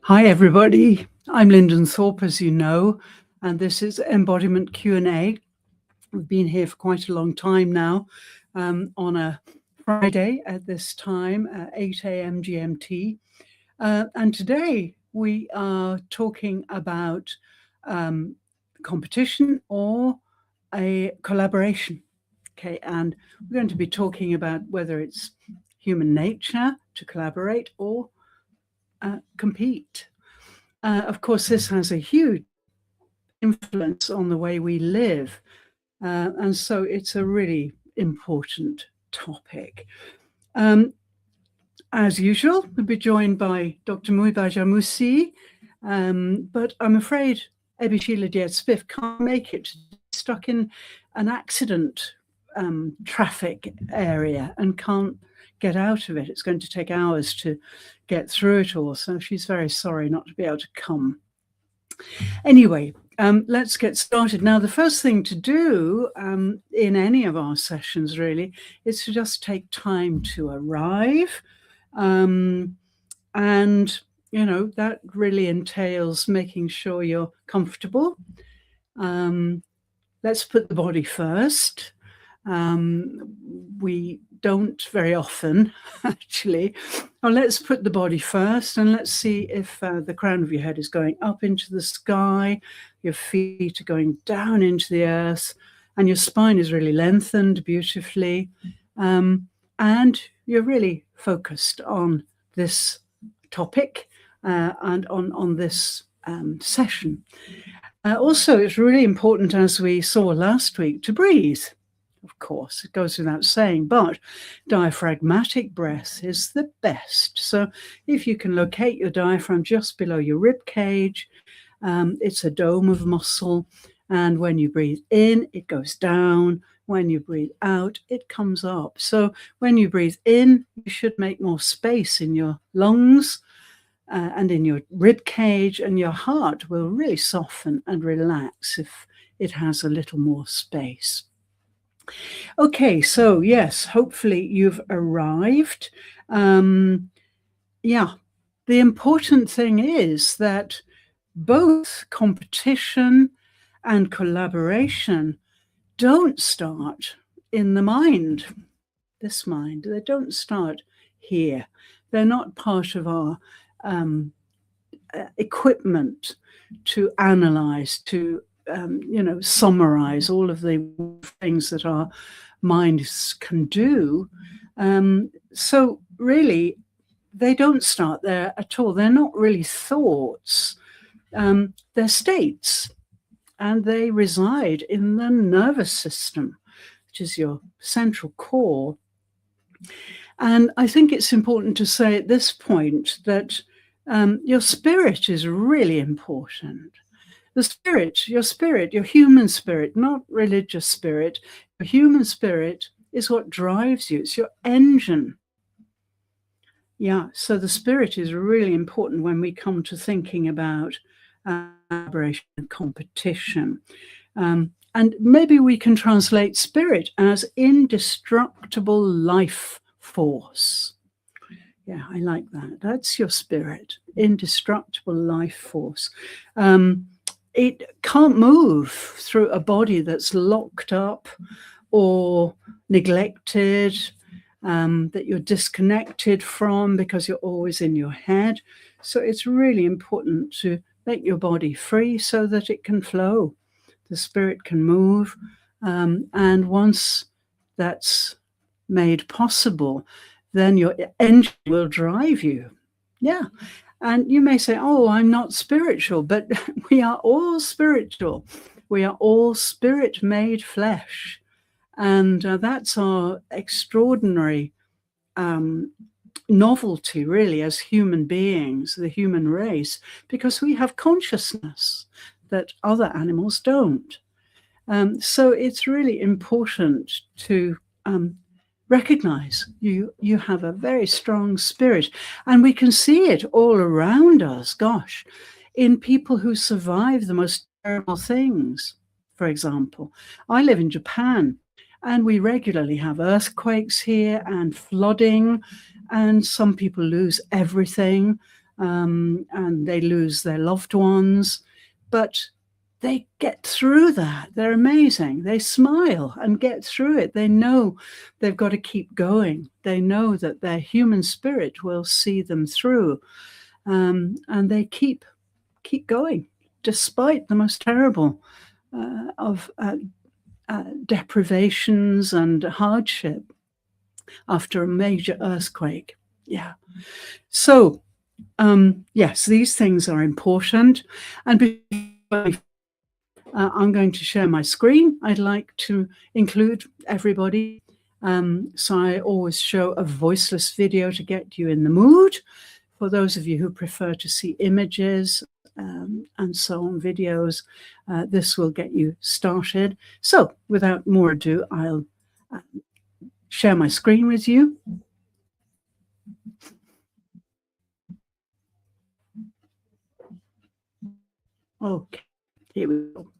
Hi, everybody. I'm Lyndon Thorpe, as you know, and this is Embodiment Q&A. We've been here for quite a long time now, on a Friday at this time, 8 a.m. GMT. And today we are talking about competition or a collaboration. Okay, and we're going to be talking about whether it's human nature to collaborate or compete. Of course, this has a huge influence on the way we live. And so it's a really important topic. As usual, we'll be joined by Dr. Muiba Jamoussi, but I'm afraid Ebi Sheila Diet-Spiff can't make it. She's stuck in an accident traffic area and can't get out of it. It's going to take hours to get through it all, so she's very sorry not to be able to come. Anyway, let's get started. Now, the first thing to do in any of our sessions, really, is to just take time to arrive. And, you know, that really entails making sure you're comfortable. Let's put the body first. We don't very often, actually. Well, let's put the body first and let's see if the crown of your head is going up into the sky, your feet are going down into the earth, and your spine is really lengthened beautifully. And you're really focused on this topic and on this session. Also, it's really important, as we saw last week, to breathe. Of course, it goes without saying, but diaphragmatic breath is the best. So if you can locate your diaphragm just below your rib cage, it's a dome of muscle. And when you breathe in, it goes down. When you breathe out, it comes up. So when you breathe in, you should make more space in your lungs and in your rib cage, and your heart will really soften and relax if it has a little more space. Okay, so yes, hopefully you've arrived. The important thing is that both competition and collaboration don't start in the mind, this mind. They don't start here. They're not part of our equipment to analyze, to summarize all of the things that our minds can do. So really, they don't start there at all. They're not really thoughts. They're states, and they reside in the nervous system, which is your central core. And I think it's important to say at this point that your spirit is really important. The spirit, your human spirit, not religious spirit, your human spirit is what drives you. It's your engine. Yeah, so the spirit is really important when we come to thinking about collaboration and competition. And maybe we can translate spirit as indestructible life force. Yeah, I like that. That's your spirit, indestructible life force. It can't move through a body that's locked up or neglected, that you're disconnected from because you're always in your head. So it's really important to make your body free so that it can flow. The spirit can move. And once that's made possible, then your engine will drive you. Yeah. And you may say, oh, I'm not spiritual, but we are all spiritual. We are all spirit-made flesh. And that's our extraordinary novelty, really, as human beings, the human race, because we have consciousness that other animals don't. So it's really important to recognize you have a very strong spirit, and we can see it all around us, gosh, in people who survive the most terrible things. For example, I live in Japan, and we regularly have earthquakes here and flooding, and some people lose everything. and they lose their loved ones, but they get through that. They're amazing. They smile and get through it. They know they've got to keep going. They know that their human spirit will see them through, and they keep going despite the most terrible of deprivations and hardship after a major earthquake. Yeah. So, yes, these things are important. And before I'm going to share my screen, I'd like to include everybody. So I always show a voiceless video to get you in the mood. For those of you who prefer to see images and so on, videos, this will get you started. So without more ado, I'll share my screen with you. Okay, here we go.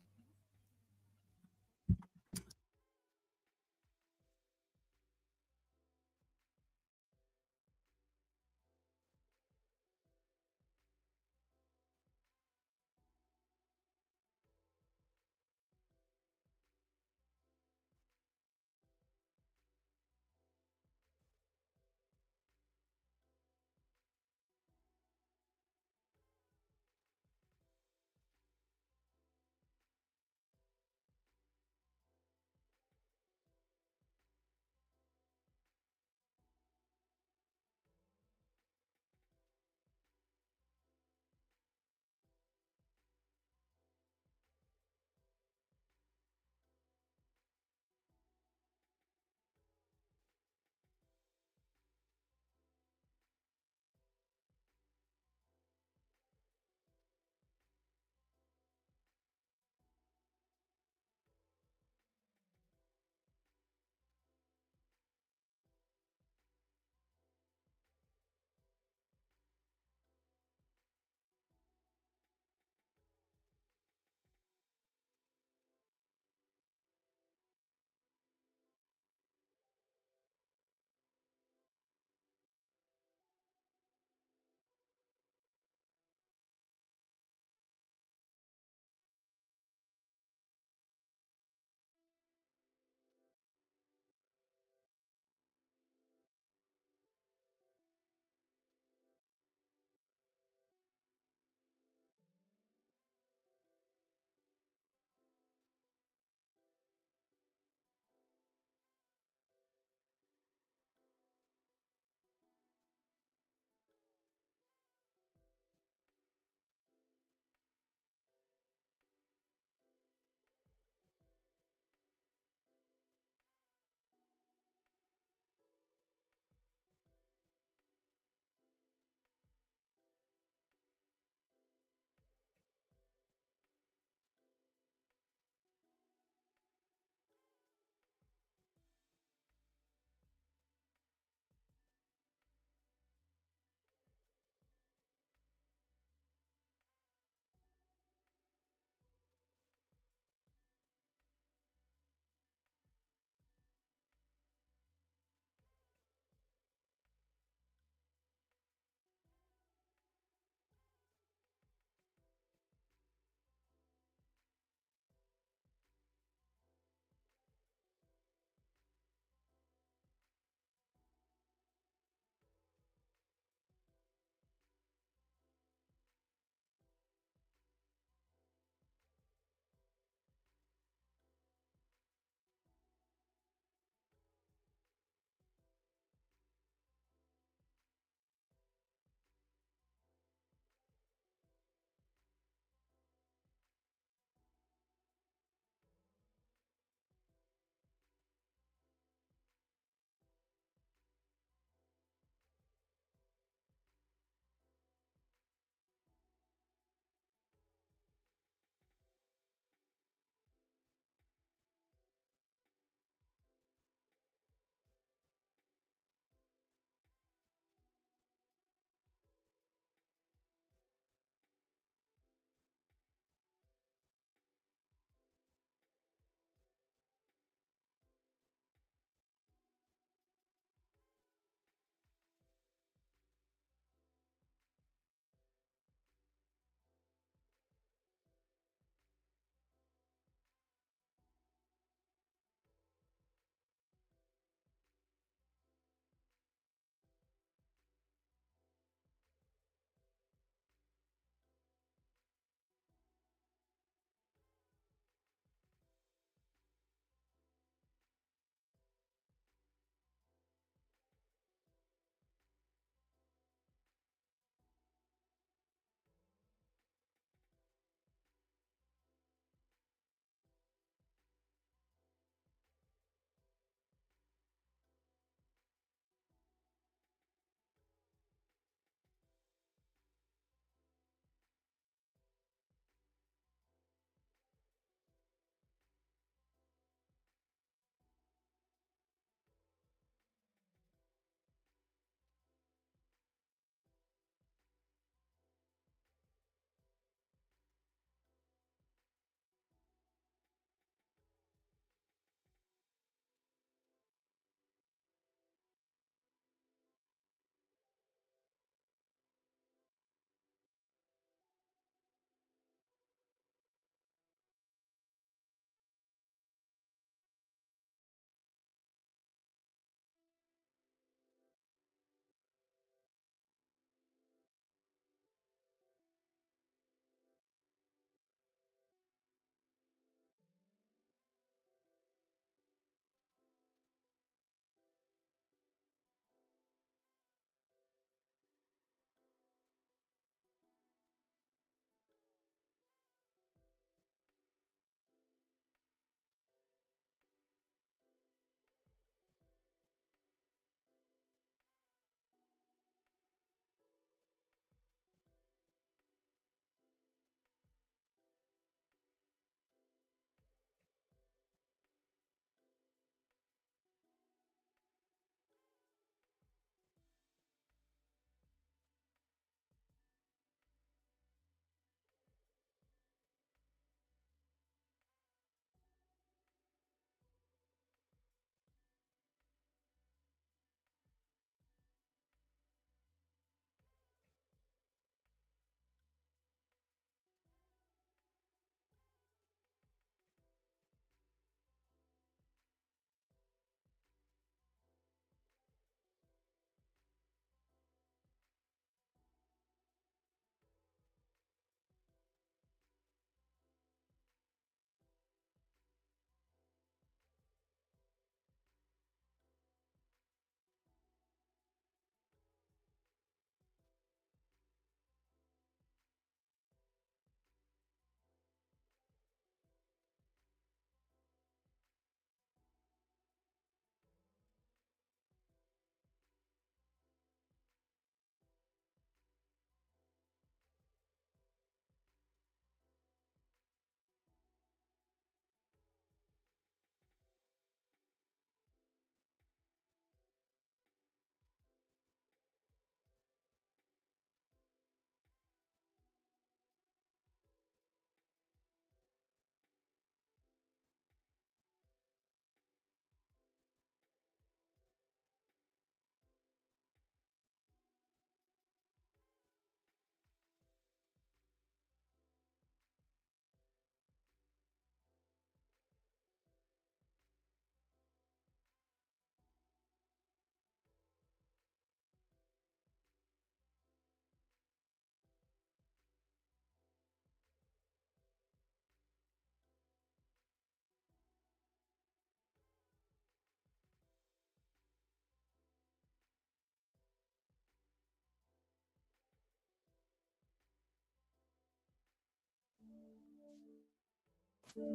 Thank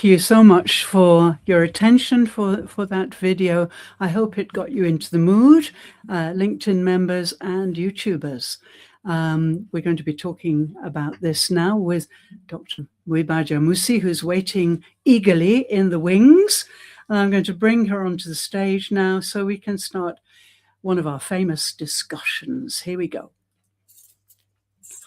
you so much for your attention for that video. I hope it got you into the mood, LinkedIn members and YouTubers. We're going to be talking about this now with Dr. Muibaja Musi, who's waiting eagerly in the wings. And I'm going to bring her onto the stage now so we can start one of our famous discussions. Here we go.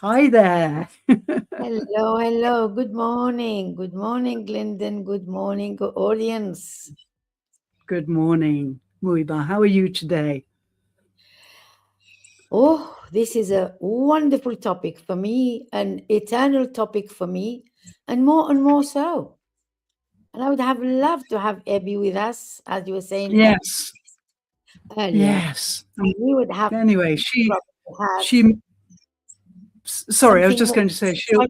Hi there. Hello, hello. Good morning. Good morning, Glendon. Good morning, audience. Good morning, Muiba. How are you today? Oh, this is a wonderful topic for me, an eternal topic for me, and more so. And I would have loved to have Abby with us, as you were saying. Yes. Earlier. Yes. And we would have. Anyway, sorry, I was just going to say she'll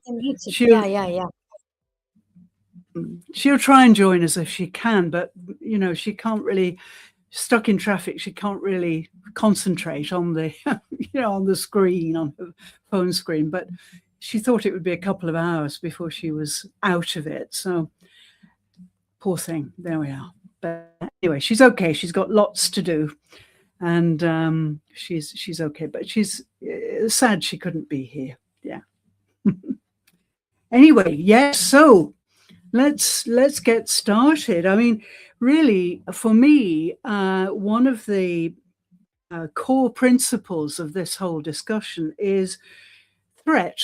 try and join us if she can, but you know, she can't really, stuck in traffic, she can't really concentrate on the on the screen, on her phone screen, but she thought it would be a couple of hours before she was out of it. So poor thing. There we are. But anyway, she's okay. She's got lots to do. And she's okay, but she's sad she couldn't be here. Yeah. Anyway, yes. So let's get started. I mean, really, for me, one of the core principles of this whole discussion is threat.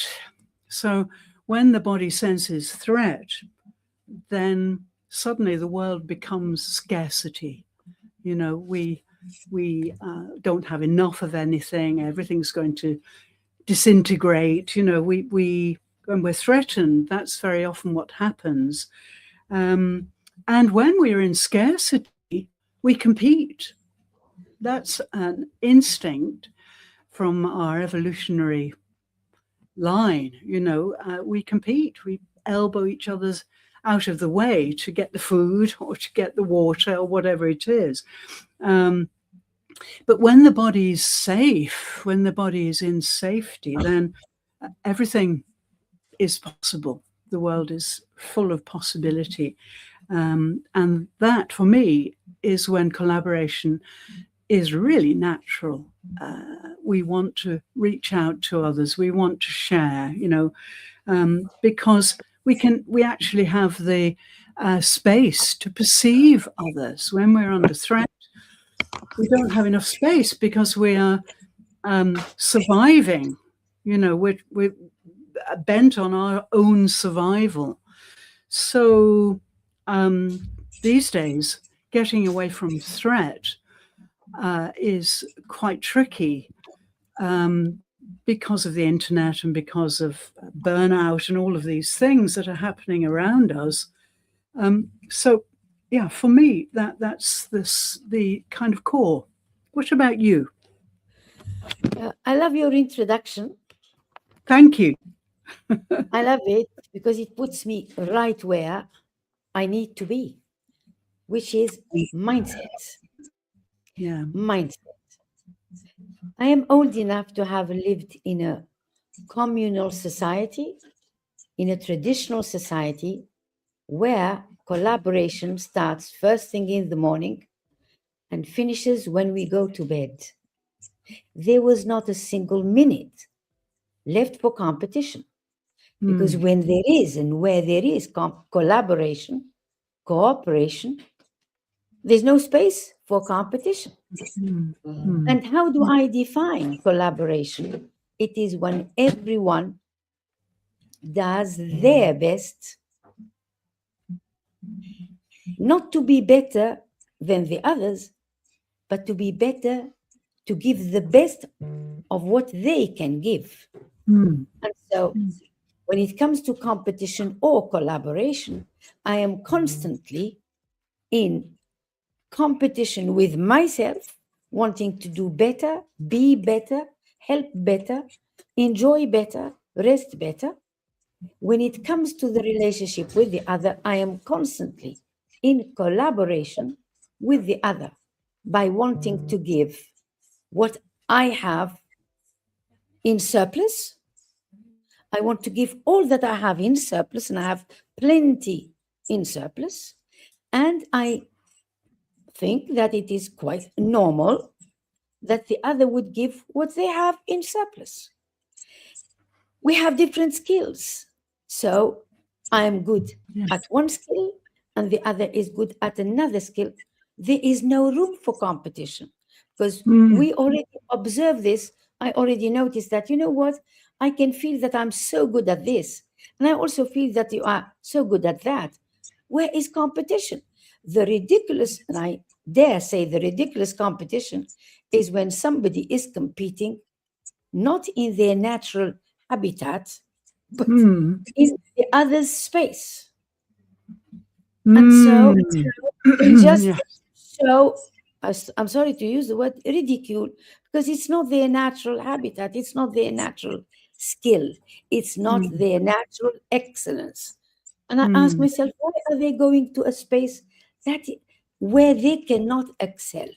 So when the body senses threat, then suddenly the world becomes scarcity. You know, we don't have enough of anything. Everything's going to disintegrate. You know, when we're threatened, that's very often what happens. And when we're in scarcity, we compete. That's an instinct from our evolutionary line. You know, we compete. We elbow each other's out of the way to get the food or to get the water or whatever it is. But when the body is safe, when the body is in safety, then everything is possible. The world is full of possibility. And that, for me, is when collaboration is really natural. We want to reach out to others. We want to share, you know, because we actually have the space to perceive others. When we're under threat, we don't have enough space because we are surviving. You know, we're bent on our own survival. So these days, getting away from threat is quite tricky because of the internet and because of burnout and all of these things that are happening around us. So, yeah, for me, that's the kind of core. What about you? I love your introduction. Thank you. I love it because it puts me right where I need to be, which is mindset. Yeah. Mindset. I am old enough to have lived in a communal society, in a traditional society, where collaboration starts first thing in the morning and finishes when we go to bed. There was not a single minute left for competition, because when there is and where there is collaboration, cooperation, there's no space for competition. And how do I define collaboration? It is when everyone does their best, not to be better than the others, but to be better, to give the best of what they can give. And so when it comes to competition or collaboration, I am constantly in competition with myself, wanting to do better, be better, help better, enjoy better, rest better. When it comes to the relationship with the other, I am constantly in collaboration with the other by wanting to give what I have in surplus. I want to give all that I have in surplus, and I have plenty in surplus. And I think that it is quite normal that the other would give what they have in surplus. We have different skills. So I am good at one skill and the other is good at another skill. There is no room for competition, because we already observe this. I already noticed that, you know what? I can feel that I'm so good at this. And I also feel that you are so good at that. Where is competition? The ridiculous, and I dare say the ridiculous competition, is when somebody is competing not in their natural habitat, but in the other's space. And so just so, I'm sorry to use the word ridicule, because it's not their natural habitat, it's not their natural skill, it's not their natural excellence. And I ask myself, why are they going to a space where they cannot excel?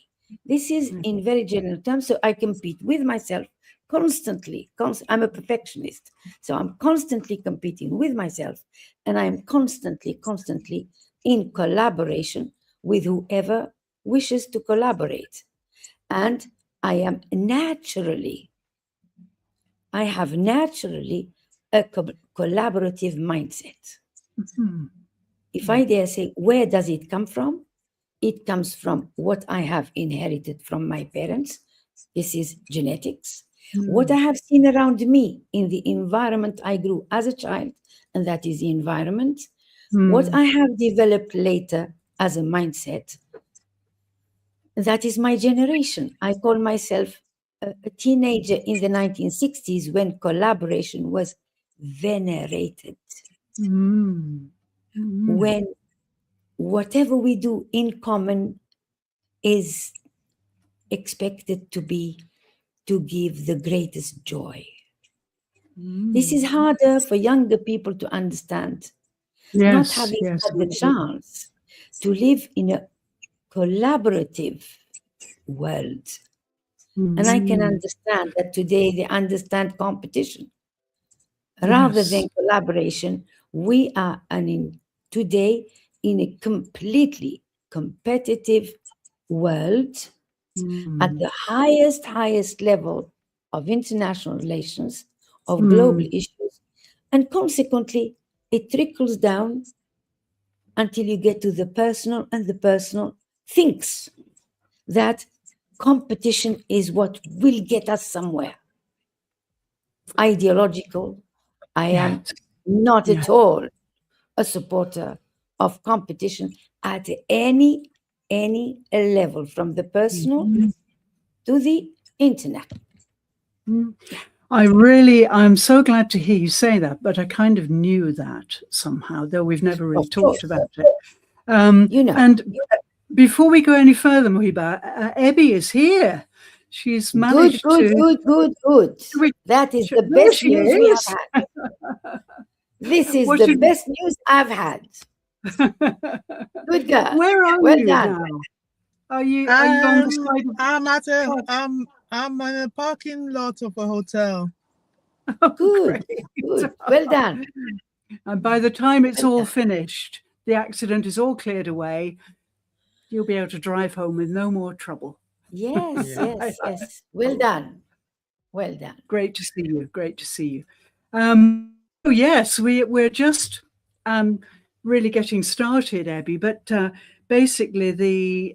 This is in very general terms. So I compete with myself constantly. I'm a perfectionist. So I'm constantly competing with myself, and I'm constantly in collaboration with whoever wishes to collaborate. And I have naturally a collaborative mindset. If I dare say, where does it come from? It comes from what I have inherited from my parents. This is genetics. What I have seen around me in the environment I grew as a child, and that is the environment. What I have developed later as a mindset, that is my generation. I call myself a teenager in the 1960s, when collaboration was venerated. When whatever we do in common is expected to give the greatest joy. This is harder for younger people to understand, not having had the chance to live in a collaborative world. And I can understand that today they understand competition rather than collaboration. We are today in a completely competitive world at the highest level of international relations, of global issues, and consequently it trickles down until you get to the personal, and the personal thinks that competition is what will get us somewhere. Ideological. I am not at all a supporter of competition at any level, from the personal to the internet. I'm so glad to hear you say that, but I kind of knew that somehow, though we've never really talked about it. And before we go any further, Muhiba, Ebby is here. She's managed Good. That is the best news we have had. This is the best news I've had. Good girl. Where are well you done. now? Are you on the side of... I'm in a parking lot of a hotel. Oh, Good, great. good. Well done. And by the time it's Well all done. finished, the accident is all cleared away, you'll be able to drive home with no more trouble. Yes, Yeah. yes. Well done. Well done. Great to see you. Great to see you. Oh yes, we're just really getting started, Abby. But basically, the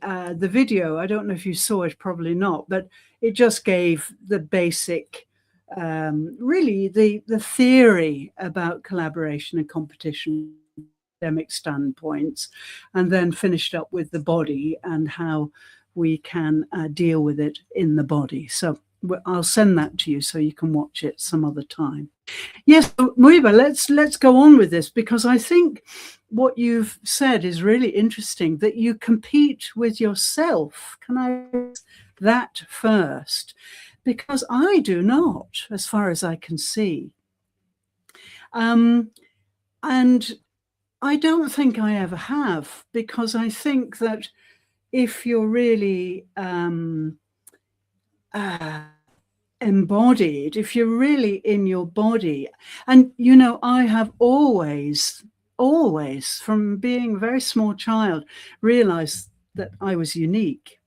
video, I don't know if you saw it, probably not, but it just gave the basic, really the theory about collaboration and competition, academic standpoints, and then finished up with the body and how we can deal with it in the body. So I'll send that to you so you can watch it some other time. Yes, Muiba, let's go on with this, because I think what you've said is really interesting, that you compete with yourself. Can I ask that first? Because I do not, as far as I can see. And I don't think I ever have, because I think that if you're really embodied, if you're really in your body, and I have always, from being a very small child, realized that I was unique.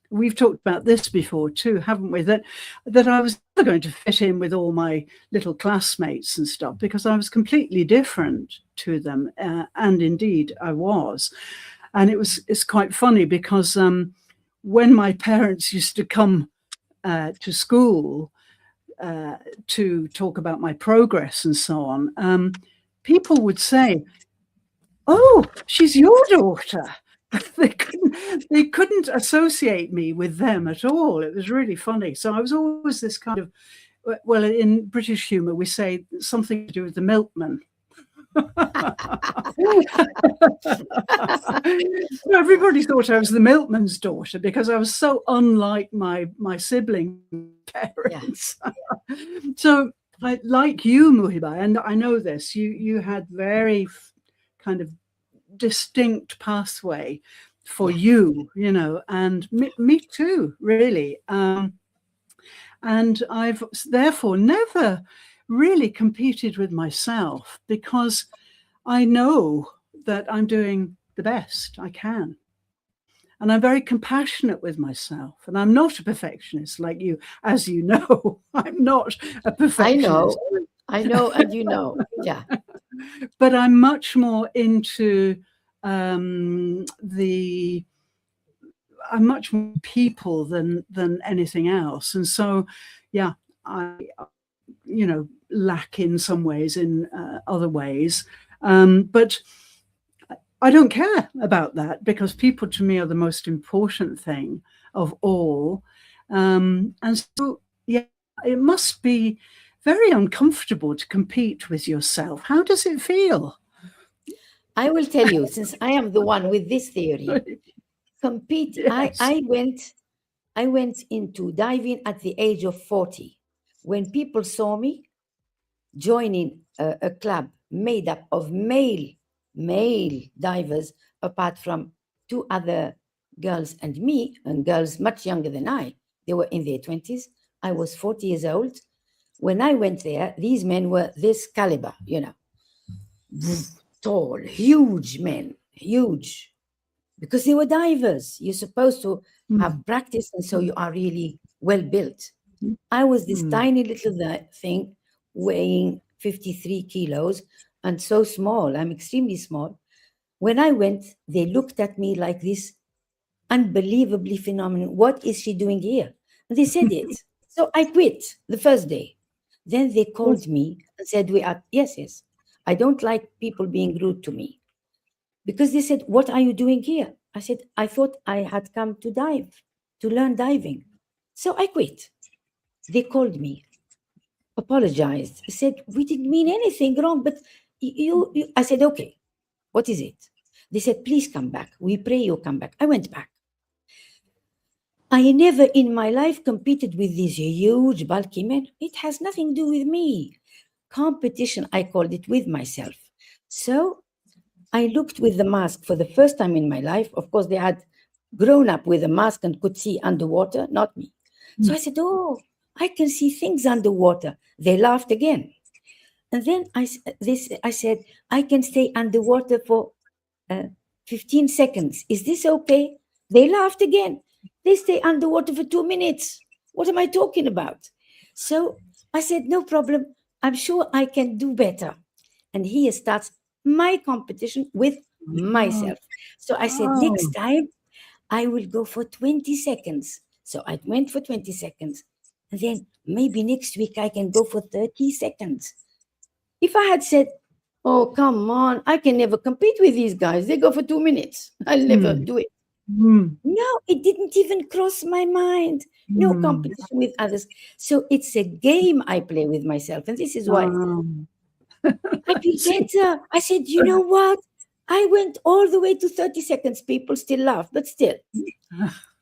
We've talked about this before too, haven't we? That I was never going to fit in with all my little classmates and stuff, because I was completely different to them, and indeed I was. And it's quite funny, because when my parents used to come to school to talk about my progress and so on, people would say, "Oh, she's your daughter." They couldn't associate me with them at all. It was really funny. So I was always this kind of, well, in British humor, we say something to do with the milkman. Everybody thought I was the milkman's daughter, because I was so unlike my sibling parents. Yeah. So like you, Muhiba, and I know this, you had very kind of distinct pathway for you, and me too, really. And I've therefore never really competed with myself, because I know that I'm doing the best I can. And I'm very compassionate with myself. And I'm not a perfectionist like you, as you know. I'm not a perfectionist. I know, and you know, yeah. But I'm much more into I'm much more people than anything else. And so, yeah, I, lack in some ways, in other ways. But I don't care about that, because people to me are the most important thing of all. And so, yeah, it must be very uncomfortable to compete with yourself. How does it feel? I will tell you, since I am the one with this theory, compete. Yes. I went into diving at the age of 40. When people saw me joining a club made up of male divers, apart from 2 other girls and me, and girls much younger than I. They were in their 20s. I was 40 years old. When I went there, these men were this caliber, tall, huge men, huge, because they were divers. You're supposed to have practice, and so you are really well built. I was this tiny little thing weighing 53 kilos and so small. I'm extremely small. When I went, they looked at me like this unbelievably phenomenal. What is she doing here? And they said it. So I quit the first day. Then they called me and said, yes. I don't like people being rude to me. Because they said, what are you doing here? I said, I thought I had come to dive, to learn diving. So I quit. They called me, apologized, said, we didn't mean anything wrong, but you. I said, okay, what is it? They said, please come back. We pray you come back. I went back. I never in my life competed with these huge, bulky men. It has nothing to do with me. Competition, I called it, with myself. So I looked with the mask for the first time in my life. Of course, they had grown up with a mask and could see underwater, not me. So I said, oh, I can see things underwater. They laughed again. And then I said, I can stay underwater for 15 seconds. Is this okay? They laughed again. They stay underwater for 2 minutes. What am I talking about? So I said, no problem. I'm sure I can do better. And here starts my competition with myself. So I said, next time I will go for 20 seconds. So I went for 20 seconds. And then maybe next week I can go for 30 seconds. If I had said, oh, come on, I can never compete with these guys. They go for 2 minutes. I'll never do it. No, it didn't even cross my mind. No competition with others. So it's a game I play with myself. And this is why I feel better. I said, you know what? I went all the way to 30 seconds. People still laugh, but still.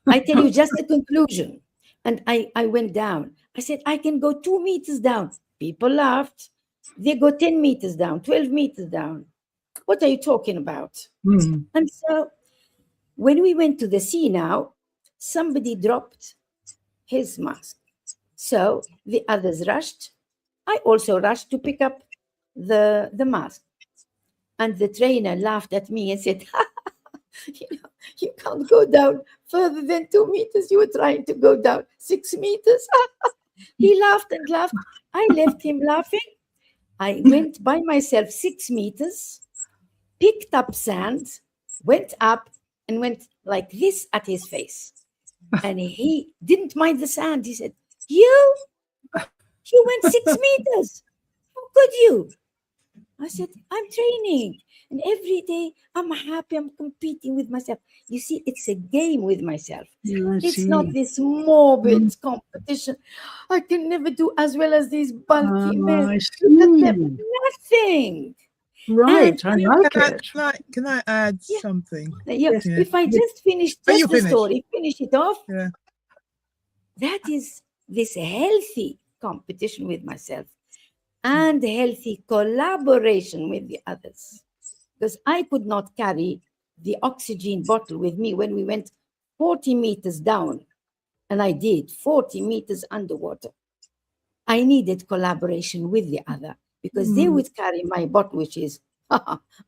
I tell you just the conclusion. And I went down. I said, I can go 2 meters down. People laughed. They go 10 meters down, 12 meters down. What are you talking about? And so when we went to the sea now, somebody dropped his mask. So the others rushed. I also rushed to pick up the mask. And the trainer laughed at me and said, you can't go down further than 2 meters. You were trying to go down 6 meters. He laughed and laughed. I left him laughing. I went by myself 6 meters, picked up sand, went up and went like this at his face. And he didn't mind the sand. He said, you went 6 meters. How could you? I said, I'm training. And every day I'm happy, I'm competing with myself. You see, it's a game with myself. It's not this morbid competition. I can never do as well as these bulky men. Nothing. Right, I like it. Can I add something? Yes. If I just finish the story, finish it off, that is this healthy competition with myself and healthy collaboration with the others. Because I could not carry the oxygen bottle with me when we went 40 meters down. And I did 40 meters underwater. I needed collaboration with the other because they would carry my bottle, which is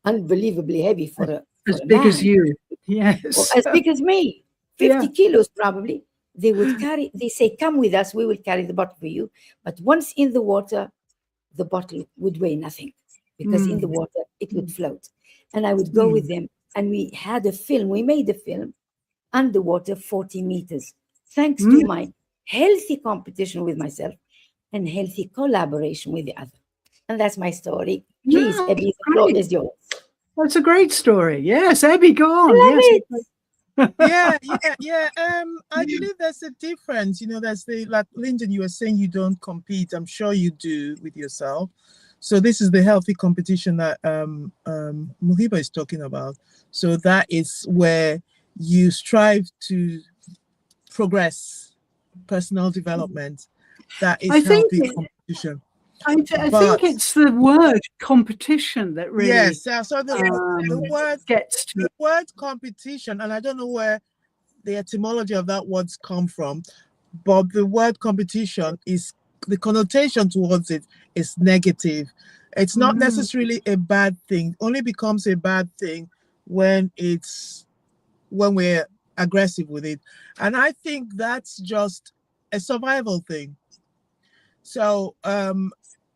unbelievably heavy for a big man. as you. Yes. Or as big as me, 50 kilos probably. They would carry, they say, come with us, we will carry the bottle for you. But once in the water, the bottle would weigh nothing because in the water, it would float. And I would go with them. And we had a film, we made a film underwater 40 meters, thanks to my healthy competition with myself and healthy collaboration with the other. And that's my story. Please, Abby, the floor is yours. That's a great story. Yes, Abby, go on. I love it. I believe there's a difference. You know, there's like Lyndon, you were saying you don't compete. I'm sure you do with yourself. So this is the healthy competition that Muhiba is talking about. So that is where you strive to progress, personal development. That is healthy competition. I think it's the word competition that really so the word gets to the word competition, and I don't know where the etymology of that word's come from, but the word competition is the connotation towards it is negative. It's not necessarily a bad thing. Only becomes a bad thing when we're aggressive with it, and I think that's just a survival thing. So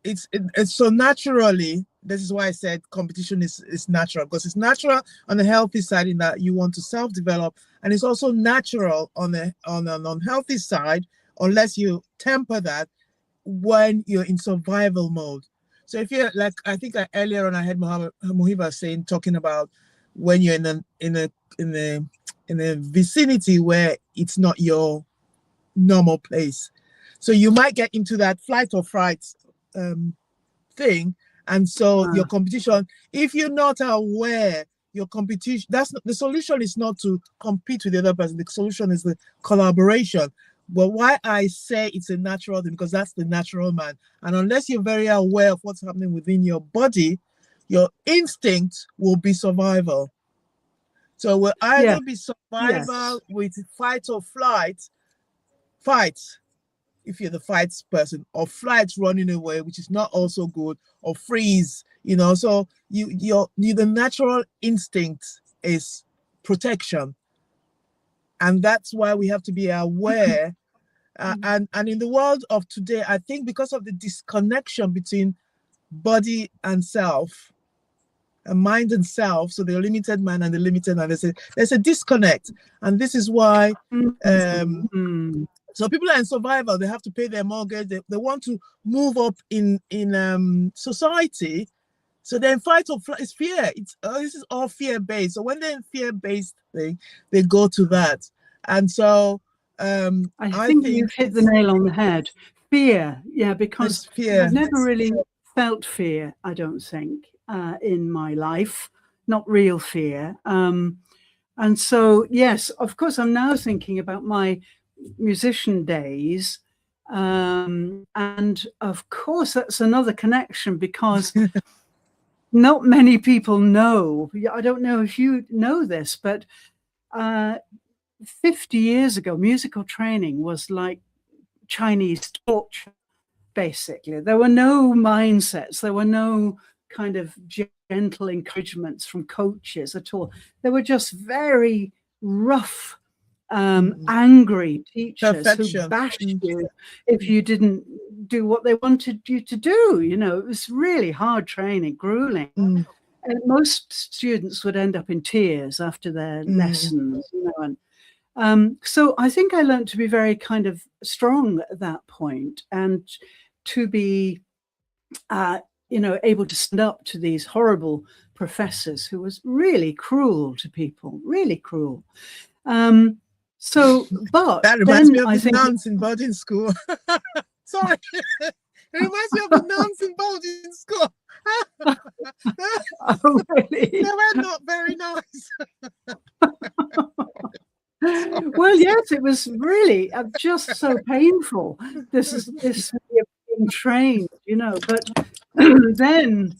it's so naturally. This is why I said competition is natural, because it's natural on the healthy side in that you want to self-develop, and it's also natural on an unhealthy side, unless you temper that when you're in survival mode. So if you're like, I think earlier on I had Muhiba talking about when you're in a vicinity where it's not your normal place. So you might get into that flight or fright thing. And so your competition, if you're not aware, your competition, the solution is not to compete with the other person. The solution is the collaboration. But why I say it's a natural thing, because that's the natural man. And unless you're very aware of what's happening within your body, your instinct will be survival. So we'll either be survival with fight or flight, if you're the fight person, or flight, running away, which is not also good, or freeze, you know. So the natural instinct is protection. And that's why we have to be aware. And in the world of today, I think because of the disconnection between body and self, mind and self, so the limited mind and the limited mind, there's a disconnect. And this is why so people are in survival. They have to pay their mortgage. They want to move up in society. So then fight or flight is fear. This is all fear-based. So when they're in fear-based thing, they go to that. And so I think you've hit the nail on the head. Fear, yeah, because fear. I've never really felt fear, I don't think, in my life, not real fear. And so, yes, of course, I'm now thinking about my musician days. And of course, that's another connection, because not many people know. I don't know if you know this, but 50 years ago, musical training was like Chinese torture, basically. There were no mindsets. There were no kind of gentle encouragements from coaches at all. There were just very rough, angry teachers who bashed you if you didn't do what they wanted you to do. You know, it was really hard training, grueling. And most students would end up in tears after their lessons, you know. And so I think I learned to be very kind of strong at that point, and to be, you know, able to stand up to these horrible professors who was really cruel to people, really cruel. So, but that reminds me of I the think nuns in boarding school. Sorry, it reminds me of the nuns in boarding school. Oh, really? They were not very nice. Well, yes, it was really just so painful. This way of being trained, you know. But then,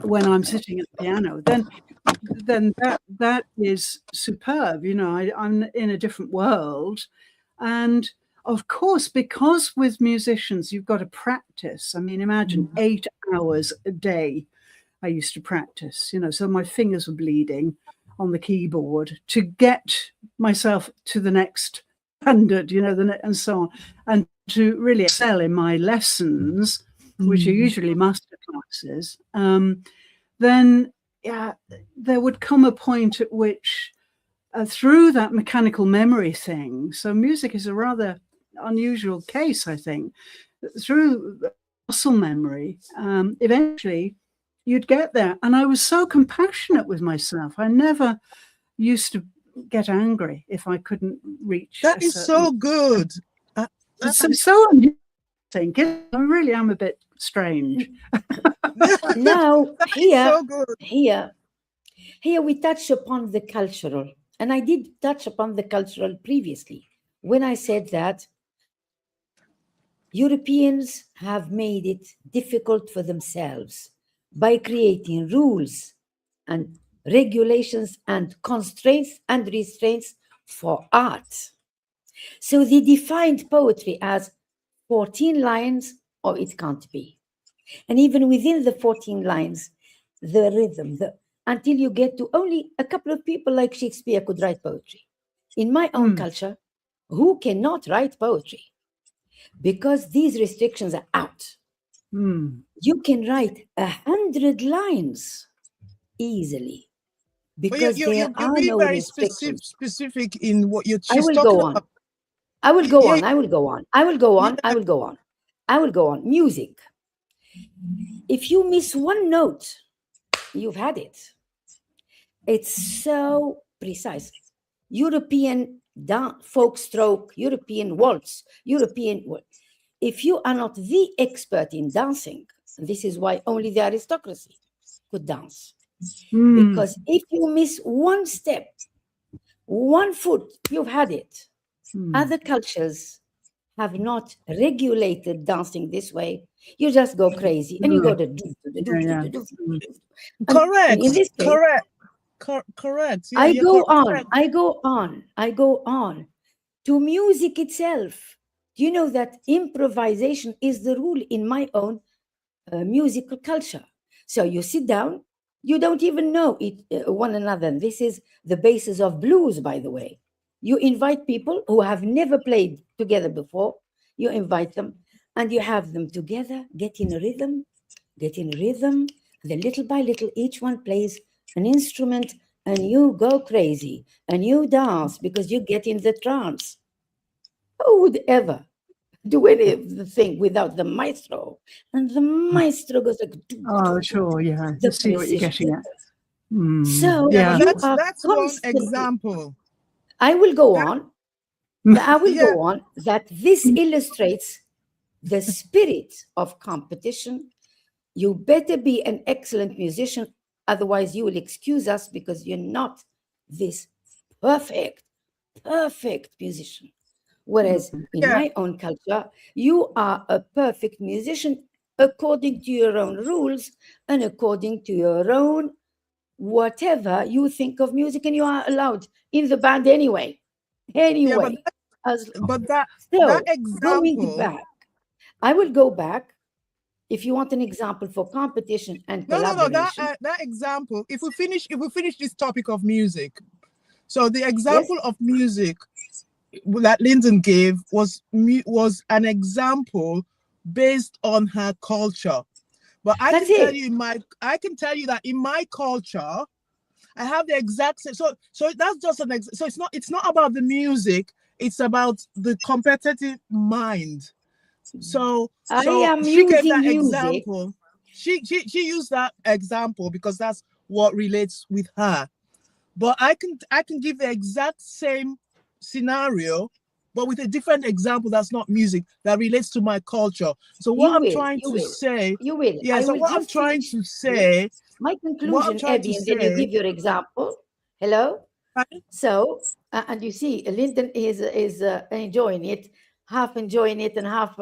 when I'm sitting at the piano, then that is superb. You know, I'm in a different world, and of course, because with musicians you've got to practice. I mean, imagine 8 hours a day. I used to practice, you know, so my fingers were bleeding on the keyboard to get myself to the next standard, you know, and so on, and to really excel in my lessons, which are usually master classes. Then, yeah, there would come a point at which, through that mechanical memory thing, so music is a rather unusual case, I think, through muscle memory, eventually you'd get there. And I was so compassionate with myself. I never used to get angry if I couldn't reach. That is so good. So I think I really am a bit strange. Now here, so good. here we touch upon the cultural, and I did touch upon the cultural previously when I said that Europeans have made it difficult for themselves by creating rules and regulations and constraints and restraints for art. So they defined poetry as 14 lines or it can't be. And even within the 14 lines, the rhythm, until you get to only a couple of people like Shakespeare could write poetry. In my own culture, who cannot write poetry? Because these restrictions are out. You can write 100 lines easily because there are no very restrictions. specific in what you're. I will go on. I will go on. I will go on. I will go on. I will go on. I will go on. Music. If you miss one note, you've had it. It's so precise. European folk stroke, European waltz, European. If you are not the expert in dancing, this is why only the aristocracy could dance. Because if you miss one step, one foot, you've had it. Other cultures have not regulated dancing this way. You just go crazy and you go to do. Correct. In this case, correct. Yeah, I go on. To music itself. Do you know that improvisation is the rule in my own musical culture? So you sit down, you don't even know one another. This is the basis of blues, by the way. You invite people who have never played together before. You invite them and you have them together, get in a rhythm. Then little by little, each one plays an instrument and you go crazy and you dance because you get in the trance. Who would ever do anything without the maestro? And the maestro goes like, Oh, sure, yeah. the I see what you're getting at. So Yeah, you but are that's one constantly. example. I will go on. I will Yeah. go on that this illustrates the spirit of competition. You better be an excellent musician, otherwise you will excuse us because you're not this perfect musician. Whereas in Yeah. my own culture, you are a perfect musician according to your own rules and according to your own whatever you think of music, and you are allowed in the band anyway. Yeah, but that So going example. back, I will go back. If you want an example for competition and collaboration. That example. If we finish this topic of music, so the example of music that Lyndon gave was an example based on her culture. But I can tell you that in my culture, I have the exact same. So that's just so it's not about the music. It's about the competitive mind. So I am she gave using that music. example. She used that example because that's what relates with her. But I can give the exact same scenario, but with a different example that's not music, that relates to my culture. So what I'm trying to say, yeah. So what I'm trying to say, my conclusion, Abby, and then you give your example. Hello. Right? So and you see, Lyndon is enjoying it, half enjoying it and half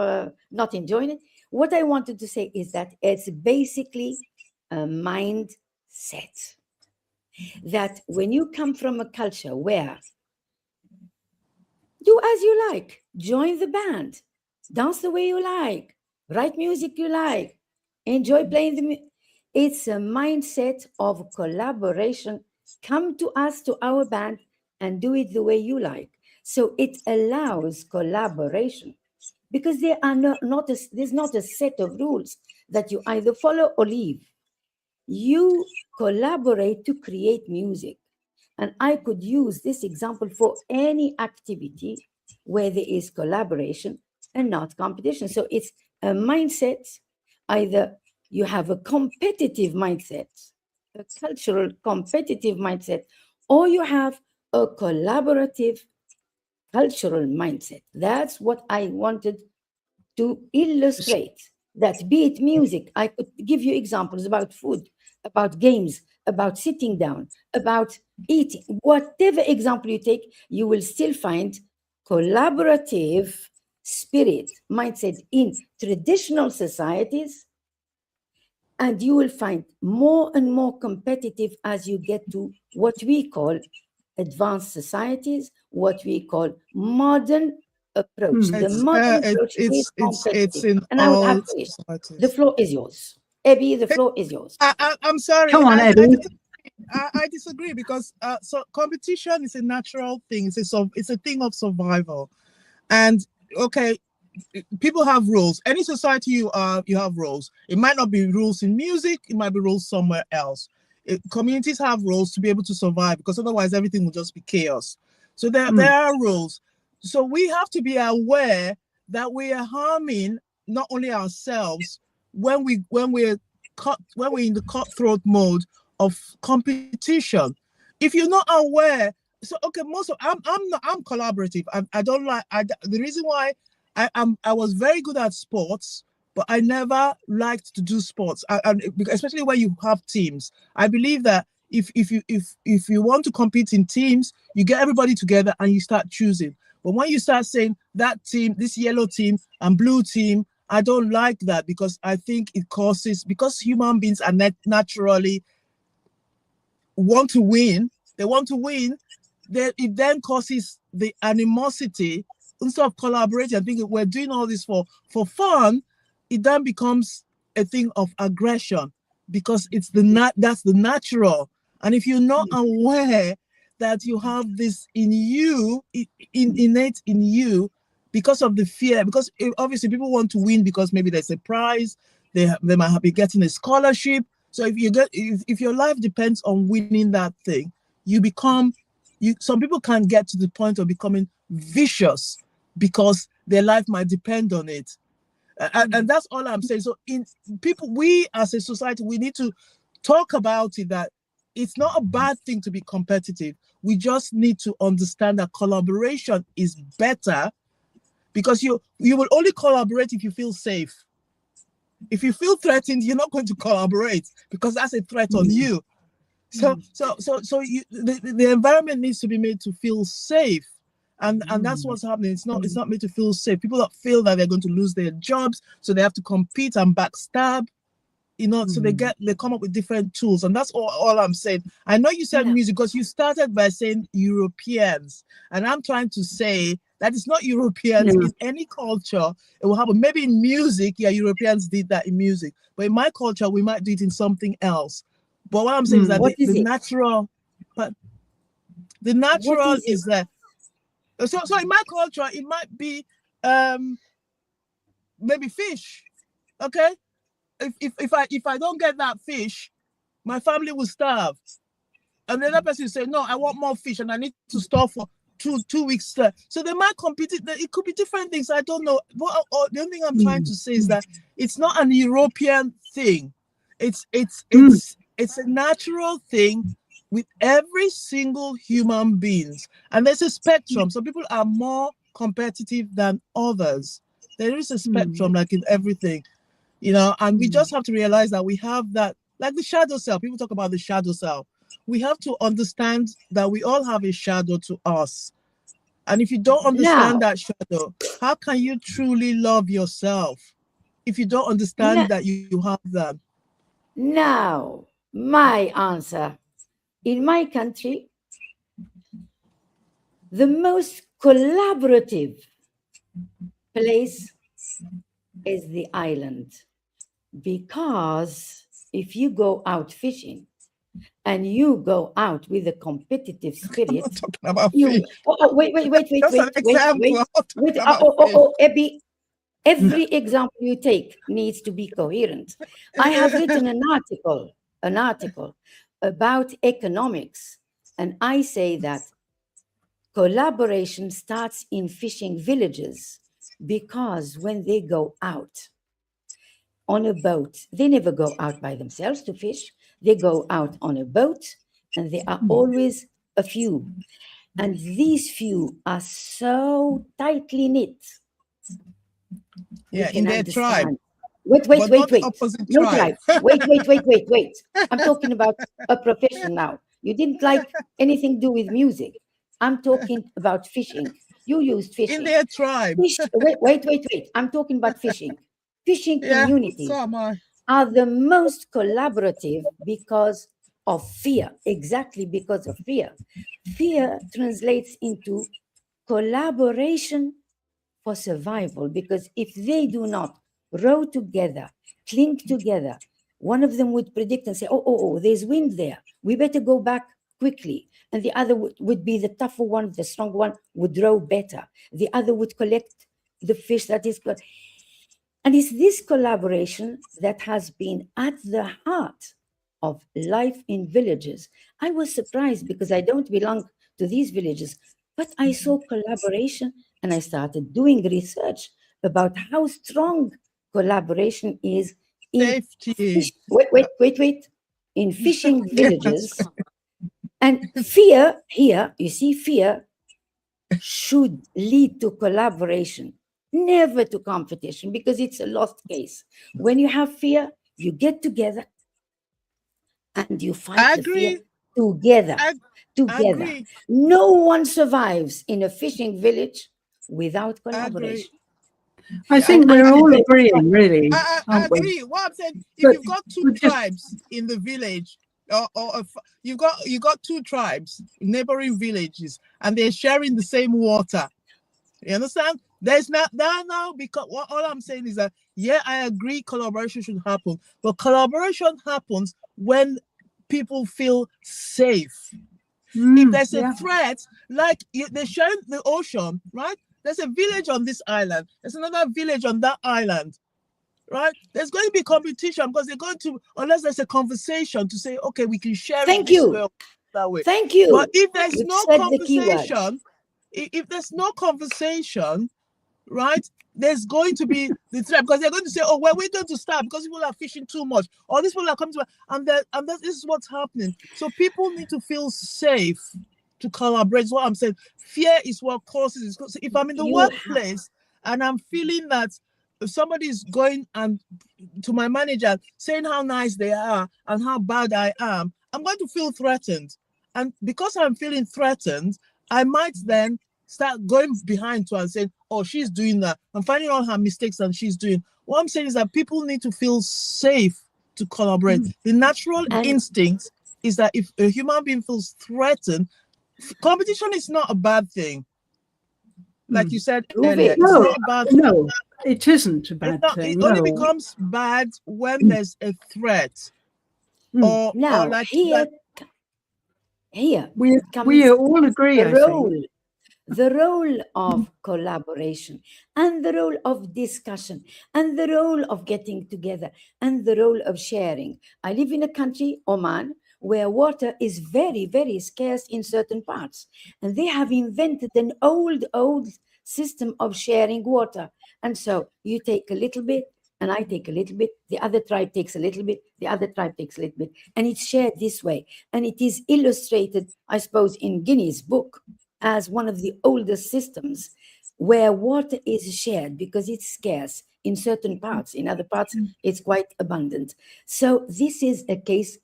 not enjoying it. What I wanted to say is that it's basically a mindset. That when you come from a culture where do as you like, join the band, dance the way you like, write music you like, enjoy playing the music. It's a mindset of collaboration. Come to us, to our band, and do it the way you like. So it allows collaboration because there are there's not a set of rules that you either follow or leave. You collaborate to create music. And I could use this example for any activity where there is collaboration and not competition. So it's a mindset. Either you have a competitive mindset, a cultural competitive mindset, or you have a collaborative cultural mindset. That's what I wanted to illustrate. That be it music, I could give you examples about food, about games, about sitting down, about eating. Whatever example you take, you will still find collaborative spirit, mindset in traditional societies, and you will find more and more competitive as you get to what we call advanced societies, what we call modern approach. The modern approach is competitive. It's in and I would have to societies. the floor is yours. Abby, the floor is yours. I'm sorry. Come on, Abby. I disagree because so competition is a natural thing. It's a thing of survival. And okay, people have rules. Any society you have rules. It might not be rules in music, it might be rules somewhere else. Communities have rules to be able to survive, because otherwise everything will just be chaos. So there are rules. So we have to be aware that we are harming not only ourselves when we're in the cutthroat mode of competition. If you're not aware, so okay, I'm collaborative. I don't like the reason why I was very good at sports, but I never liked to do sports. Especially when you have teams. I believe that if you want to compete in teams, you get everybody together and you start choosing. But when you start saying that team, this yellow team and blue team, I don't like that, because I think it causes, because human beings are naturally want to win. They want to win. It then causes the animosity instead of collaborating and thinking we're doing all this for fun, it then becomes a thing of aggression, because it's that's the natural. And if you're not aware that you have this in you, innate in you, because of the fear, because obviously people want to win because maybe there's a prize, they might be getting a scholarship. So if your life depends on winning that thing, some people can get to the point of becoming vicious because their life might depend on it. And that's all I'm saying. So we as a society, we need to talk about it, that it's not a bad thing to be competitive. We just need to understand that collaboration is better, because you will only collaborate if you feel safe. If you feel threatened, you're not going to collaborate, because that's a threat on you. So the environment needs to be made to feel safe. And that's what's happening. It's not made to feel safe. People that feel that they're going to lose their jobs, so they have to compete and backstab. So they come up with different tools, and that's all I'm saying. I know you said music, because you started by saying Europeans, and I'm trying to say that it's not Europeans. In any culture it will happen. Maybe in music, Europeans did that in music, but in my culture we might do it in something else. But what I'm saying is that the natural is that. So in my culture it might be maybe fish. Okay. If I don't get that fish, my family will starve. And the other person will say, no, I want more fish and I need to store for two weeks. So they might compete. It could be different things. I don't know. But the only thing I'm trying to say is that it's not an European thing. It's a natural thing with every single human being. And there's a spectrum. Some people are more competitive than others. There is a spectrum, like in everything. And we just have to realize that we have that, like the shadow self. People talk about the shadow self. We have to understand that we all have a shadow to us. And if you don't understand that shadow, how can you truly love yourself if you don't understand that you have that? Now, my answer. In my country, the most collaborative place is the island. Because if you go out fishing and you go out with a competitive spirit, I'm not talking about fish. Wait, Abby, every example you take needs to be coherent. I have written an article about economics, and I say that collaboration starts in fishing villages, because when they go out on a boat, they never go out by themselves to fish. They go out on a boat, and there are always a few. And these few are so tightly knit. Yeah, in their tribe. Wait. No tribe. Wait. I'm talking about a profession now. You didn't like anything to do with music. I'm talking about fishing. You used fishing. In their tribe. Wait. I'm talking about fishing. Fishing communities are the most collaborative because of fear. Exactly because of fear. Fear translates into collaboration for survival, because if they do not row together, cling together, one of them would predict and say, oh, there's wind there. We better go back quickly. And the other would be the tougher one, the stronger one would row better. The other would collect the fish that is good. And it's this collaboration that has been at the heart of life in villages. I was surprised because I don't belong to these villages, but I saw collaboration, and I started doing research about how strong collaboration is in in fishing villages. And fear here, you see, fear should lead to collaboration, never to competition, because it's a lost case. When you have fear, you get together and you fight the fear together. Together. No one survives in a fishing village without collaboration. I think we're all agreeing, really. I agree. What I'm saying, if you've got two tribes in the village, or you've got two tribes, neighboring villages, and they're sharing the same water, You understand? There's not now because all I'm saying is that, yeah, I agree collaboration should happen, but collaboration happens when people feel safe. If there's a threat, like they're sharing the ocean, right? There's a village on this island. There's another village on that island, right? There's going to be competition because they're going to, unless there's a conversation to say, okay, we can share it this way or that way. Thank you. But if there's You've no said conversation, if there's no conversation, right, there's going to be the threat because they're going to say, oh, well, we're going to stop because people are fishing too much, or these people are coming to, and this is what's happening. So people need to feel safe to collaborate. Is what I'm saying. Fear is what causes it. If I'm in the workplace and I'm feeling that if somebody is going and to my manager saying how nice they are and how bad I am, I'm going to feel threatened. And because I'm feeling threatened, I might then start going behind to her and saying, oh, she's doing that. I'm finding all her mistakes and she's doing. What I'm saying is that people need to feel safe to collaborate. The natural instinct is that if a human being feels threatened, competition is not a bad thing. Like you said earlier, it's not a bad thing. No, it isn't a bad thing. It only becomes bad when there's a threat. Or like here we all agree, the role of collaboration and the role of discussion and the role of getting together and the role of sharing. I live in a country, Oman, where water is very, very scarce in certain parts. And they have invented an old system of sharing water. And so you take a little bit and I take a little bit, the other tribe takes a little bit, the other tribe takes a little bit, and it's shared this way. And it is illustrated, I suppose, in Guinness book as one of the oldest systems where water is shared because it's scarce in certain parts. In other parts, it's quite abundant. So this is a case.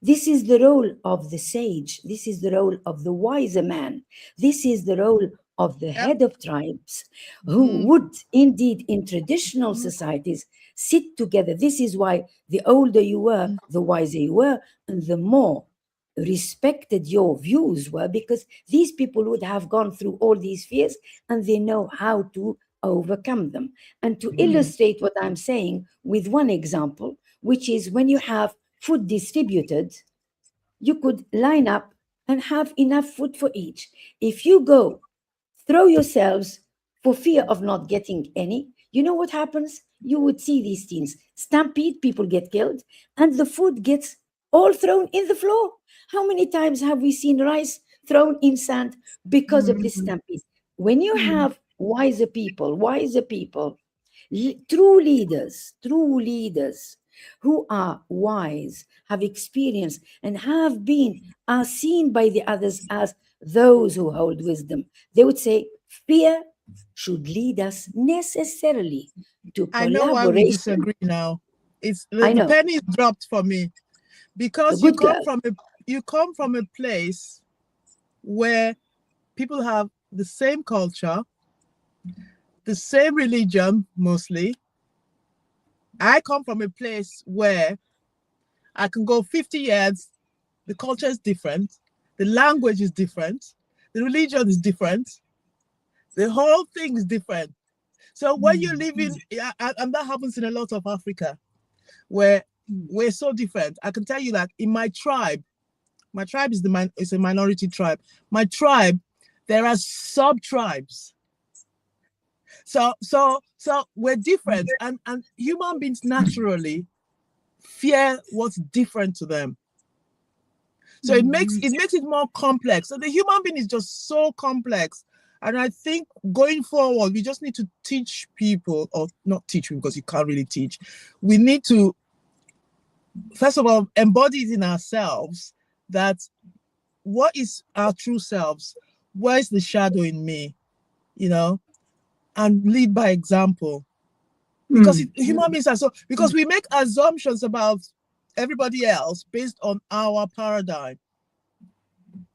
This is the role of the sage. This is the role of the wiser man. This is the role of the head of tribes who would indeed in traditional societies sit together. This is why the older you were, the wiser you were, and the more respected your views were, because these people would have gone through all these fears and they know how to overcome them. And to illustrate what I'm saying with one example, which is when you have food distributed, you could line up and have enough food for each. If you go throw yourselves for fear of not getting any, you know what happens? You would see these things stampede, people get killed, and the food gets all thrown in the floor. How many times have we seen rice thrown in sand because of this stampede? When you have wiser people, true leaders who are wise, have experience, and are seen by the others as those who hold wisdom, they would say fear should lead us necessarily to collaboration. I know why we disagree now. The penny is dropped for me because you come from a place where people have the same culture, the same religion mostly. I come from a place where I can go 50 years, the culture is different, the language is different, the religion is different, the whole thing is different. So when you live in, and that happens in a lot of Africa, where we're so different. I can tell you that in my tribe is a minority tribe. My tribe, there are sub-tribes. So we're different, and human beings naturally fear what's different to them. So it makes it more complex. So the human being is just so complex. And I think going forward, we just need to teach people, or not teach them because you can't really teach. We need to, first of all, embody it in ourselves that what is our true selves? Where is the shadow in me? And lead by example. Because human beings are so, because we make assumptions about everybody else based on our paradigm.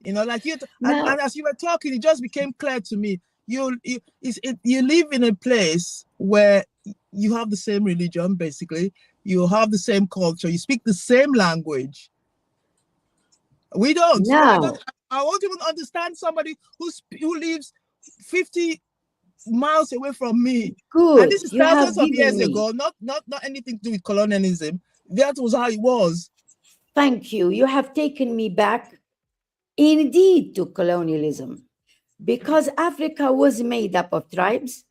Like you, and as you were talking, it just became clear to me. You live in a place where you have the same religion, basically. You have the same culture. You speak the same language. We don't. No. I won't even understand somebody who lives 50 miles away from me. Good. And this is You have thousands of given years me. ago, not anything to do with colonialism. That was how it was. Thank you. You have taken me back indeed to colonialism, because Africa was made up of tribes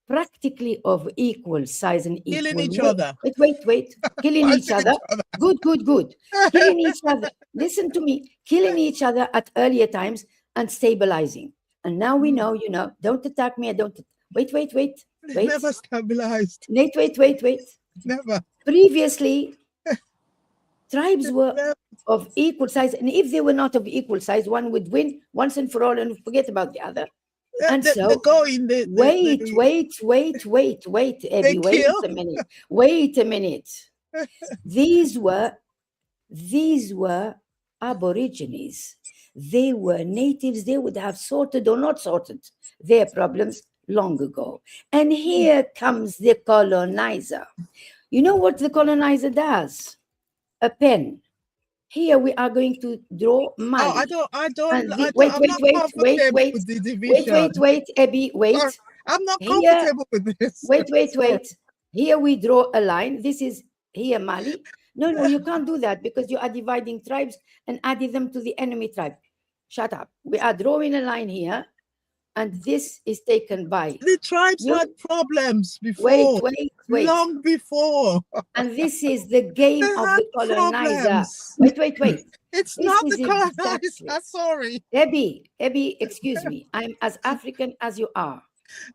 practically of equal size and equal Killing each weight. other. Wait. Killing each other. Good. Killing each other. Listen to me. Killing each other at earlier times and stabilizing. And now we know, don't attack me. I don't. Wait. Never stabilized. Wait. Never. Previously, tribes were of equal size, and if they were not of equal size, one would win once and for all and forget about the other. And so, wait, Abby, wait a minute. These were Aborigines. They were natives. They would have sorted or not sorted their problems long ago. And here comes the colonizer. You know what the colonizer does? A pen. Here we are going to draw Mali. Oh, I don't. Wait, Abby, wait. I'm not comfortable with this. Wait. Here we draw a line. This is here Mali. No, you can't do that because you are dividing tribes and adding them to the enemy tribe. Shut up. We are drawing a line here, and this is taken by the tribes had problems before. Wait. Long before. And this is the game of the colonizer. Wait. It's not the colonizer. Sorry. Abby, excuse me. I'm as African as you are.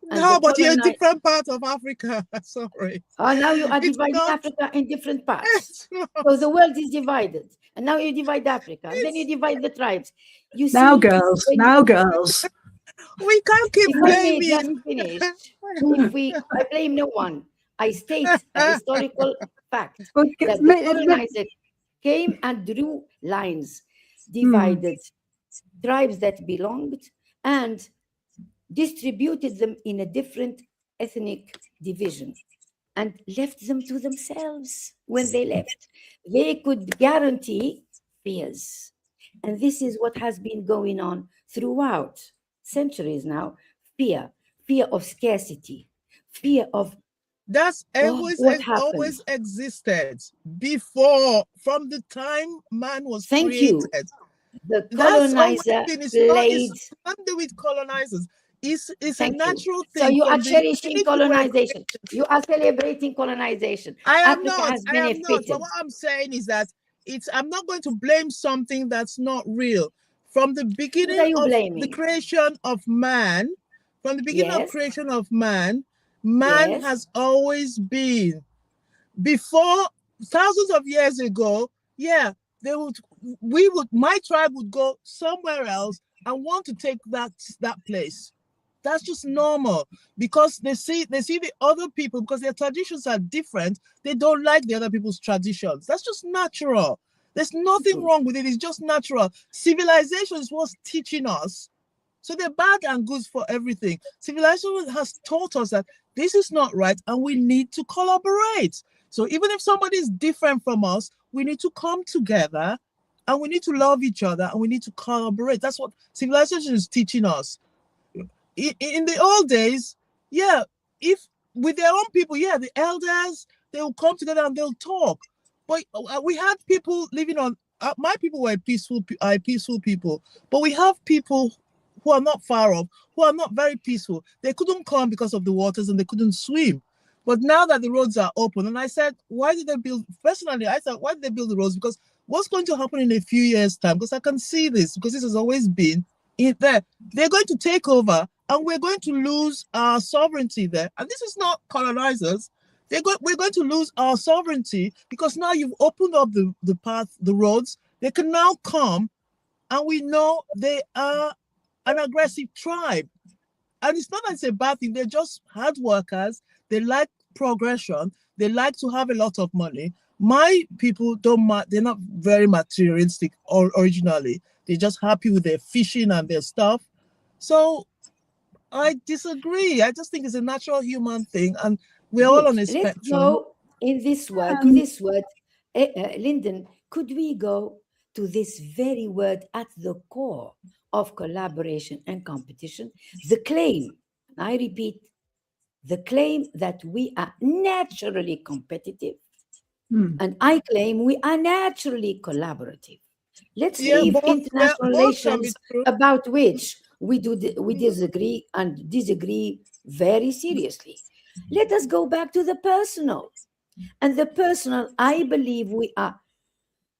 No, but you're a different part of Africa. Sorry. Oh, now you are dividing Africa in different parts. So the world is divided. And now you divide Africa. And then you divide the tribes. You see, now, girls. We can't keep blaming. I blame no one. I state a historical fact that the colonizer came and drew lines, divided tribes that belonged, and distributed them in a different ethnic division and left them to themselves. When they left, they could guarantee fears. And this is what has been going on throughout centuries now. Fear of scarcity, fear of that's always existed before, from the time man was created. You. The colonizer played under with colonizers. It's a natural thing. So you are cherishing colonization. You are celebrating colonization. I am not. But what I'm saying is that I'm not going to blame something that's not real. From the beginning of the creation of man, man has always been. Before, thousands of years ago, my tribe would go somewhere else and want to take that place. That's just normal, because they see the other people, because their traditions are different. They don't like the other people's traditions. That's just natural. There's nothing wrong with it. It's just natural. Civilization is what's teaching us. So they're bad and good for everything. Civilization has taught us that this is not right and we need to collaborate. So even if somebody is different from us, we need to come together and we need to love each other and we need to collaborate. That's what civilization is teaching us. In the old days, if with their own people, the elders, they will come together and they'll talk. But we had people living on, my people were peaceful people, but we have people who are not far off, who are not very peaceful. They couldn't come because of the waters and they couldn't swim. But now that the roads are open, and I said, why did they build the roads? Because what's going to happen in a few years' time? Because I can see this, because this has always been in there. They're going to take over and we're going to lose our sovereignty there. And this is not colonizers. We're going to lose our sovereignty, because now you've opened up the path, the roads. They can now come, and we know they are an aggressive tribe. And it's not that it's a bad thing. They're just hard workers. They like progression. They like to have a lot of money. My people they're not very materialistic originally. They're just happy with their fishing and their stuff. So I disagree. I just think it's a natural human thing, and we're all on a spectrum. Let's go in this word. Lyndon, could we go to this very word at the core of collaboration and competition? The claim, I repeat the claim that we are naturally competitive, and I claim we are naturally collaborative. Let's leave international relations about which we disagree and disagree very seriously. Let us go back to the personal. And the personal, I believe we are,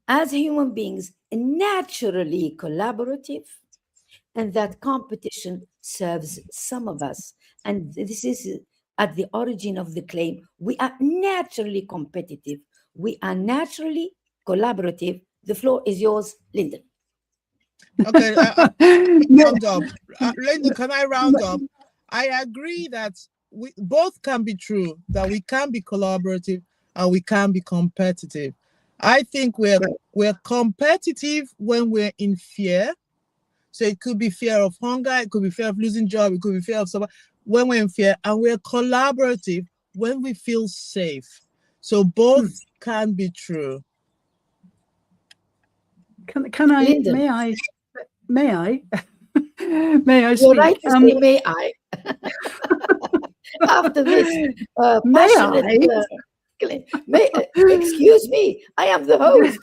as human beings, naturally collaborative, and that competition serves some of us. And this is at the origin of the claim. We are naturally competitive. We are naturally collaborative. The floor is yours, Lyndon. Okay, round up. Lyndon, can I round up? I agree that we both can be true, that we can be collaborative and we can be competitive. I think we're competitive when we're in fear. So it could be fear of hunger, it could be fear of losing job, it could be fear of something. When we're in fear, and we're collaborative when we feel safe. So both can be true. Can I? Lyndon. May I? May I? May I speak? You're right to say, may I? After this passionate, excuse me, I am the host.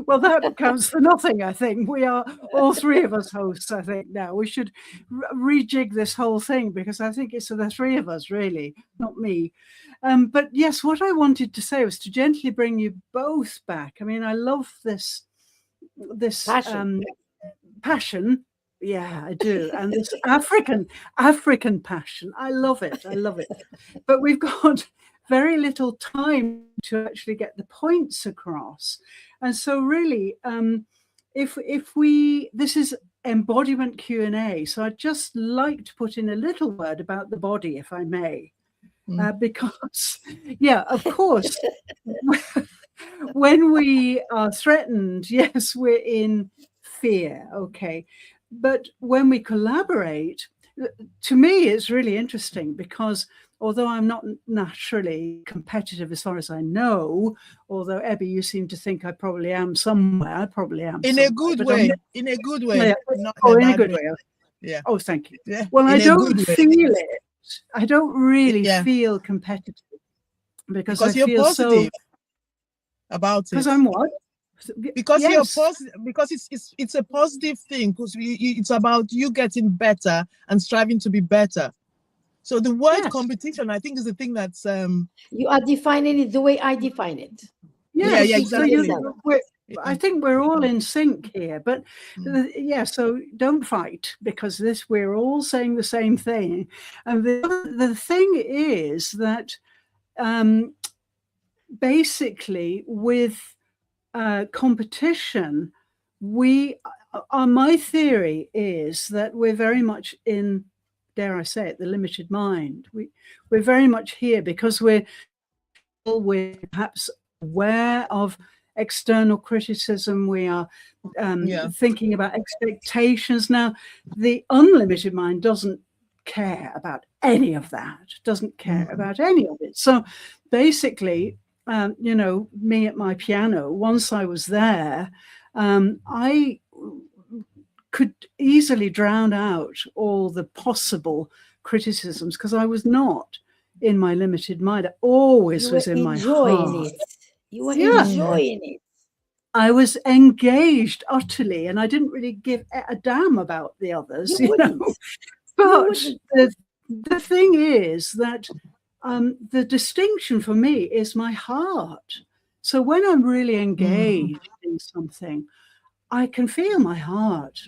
Well, that counts for nothing, I think. We are all three of us hosts, I think, now. We should rejig this whole thing, because I think it's the three of us, really, not me. But yes, what I wanted to say was to gently bring you both back. I mean, I love this passion. Yeah, I do. And this African passion. I love it. I love it. But we've got very little time to actually get the points across. And so really, this is embodiment Q&A. So I'd just like to put in a little word about the body, if I may. Because, yeah, of course, when we are threatened, yes, we're in fear, okay. But when we collaborate, to me, it's really interesting, because although I'm not naturally competitive as far as I know, although Ebby, you seem to think I probably am somewhere, I probably am in a good way. In a good way. Yeah. In a good way. Yeah. Oh, thank you. Yeah. Well, I don't feel it. I don't really feel competitive, because I you're feel positive about it. Because I'm what? Because you're positive. Because it's a positive thing. Because it's about you getting better and striving to be better. So the word competition, I think, is the thing that's you are defining it the way I define it. Yeah, exactly. So I think we're all in sync here, but so don't fight, because we're all saying the same thing. And the thing is that basically with competition, my theory is that we're very much in, dare I say it, the limited mind. We're very much here because we're perhaps aware of external criticism. We are thinking about expectations. Now, the unlimited mind doesn't care about any of that, doesn't care about any of it. So basically, me at my piano, once I was there, I could easily drown out all the possible criticisms, because I was not in my limited mind. I always was in my heart. You were enjoying it. I was engaged utterly, and I didn't really give a damn about the others, But the thing is that the distinction for me is my heart. So when I'm really engaged in something, I can feel my heart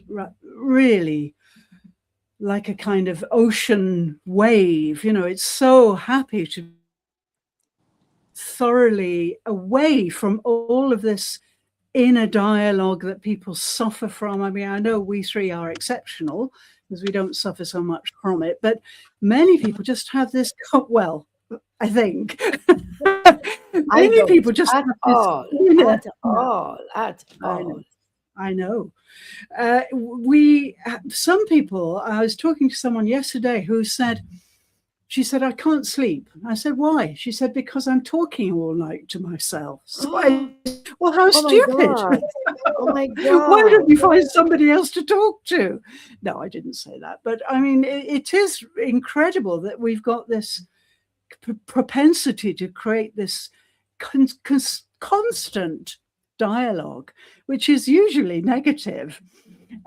really like a kind of ocean wave. It's so happy to be thoroughly away from all of this inner dialogue that people suffer from. I mean, I know we three are exceptional because we don't suffer so much from it, but many people just have this, well, I think. Many people just at have all, this, at all. I know. Some people, I was talking to someone yesterday who said she said, I can't sleep. I said, why? She said, because I'm talking all night to myself. So I, well, how stupid. Oh my God. Why don't you find somebody else to talk to? No, I didn't say that. But I mean, it is incredible that we've got this propensity to create this constant dialogue, which is usually negative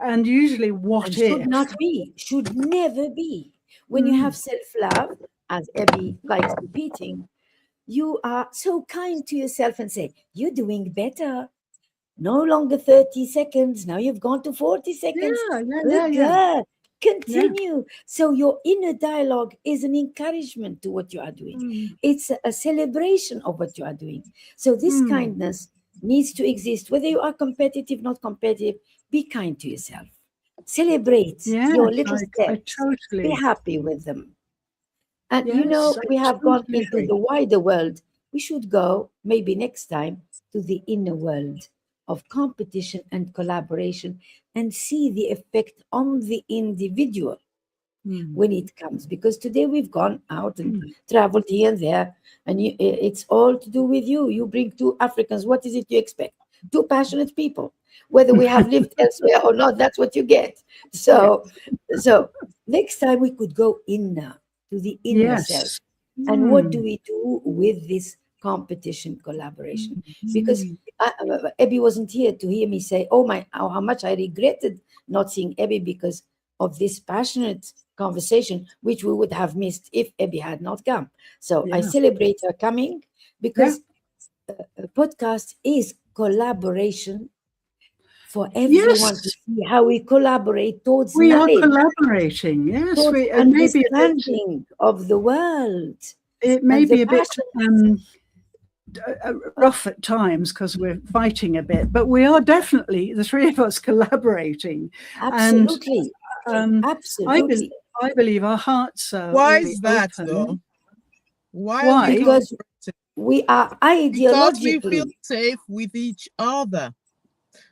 and usually what and if. should not be, should never be. When you have self-love, as Abby likes repeating, you are so kind to yourself and say, you're doing better. No longer 30 seconds. Now you've gone to 40 seconds. Yeah. Continue. So your inner dialogue is an encouragement to what you are doing. It's a celebration of what you are doing. So this kindness needs to exist. Whether you are competitive, not competitive, be kind to yourself. Celebrate your little steps. Be happy with them. And you know, we have gone into the wider world. We should go maybe next time to the inner world of competition and collaboration and see the effect on the individual when it comes. Because today we've gone out and traveled here and there, and it's all to do with you. You bring 2 Africans. What is it you expect? 2 passionate people. Whether we have lived elsewhere or not, that's what you get. So next time we could go inner to the inner self. And what do we do with this competition collaboration? Because Abby wasn't here to hear me say, how much I regretted not seeing Abby because of this passionate conversation, which we would have missed if Abby had not come. So I celebrate her coming, because a podcast is collaboration for everyone to see how we collaborate towards knowledge. We are collaborating, yes. Towards understanding of the world. It may be a bit rough at times because we're fighting a bit, but we are definitely, the 3 of us, collaborating. Absolutely. And absolutely. I believe our hearts are. Why really is that, open. though? Why? Because we are ideologically. Because we feel safe with each other.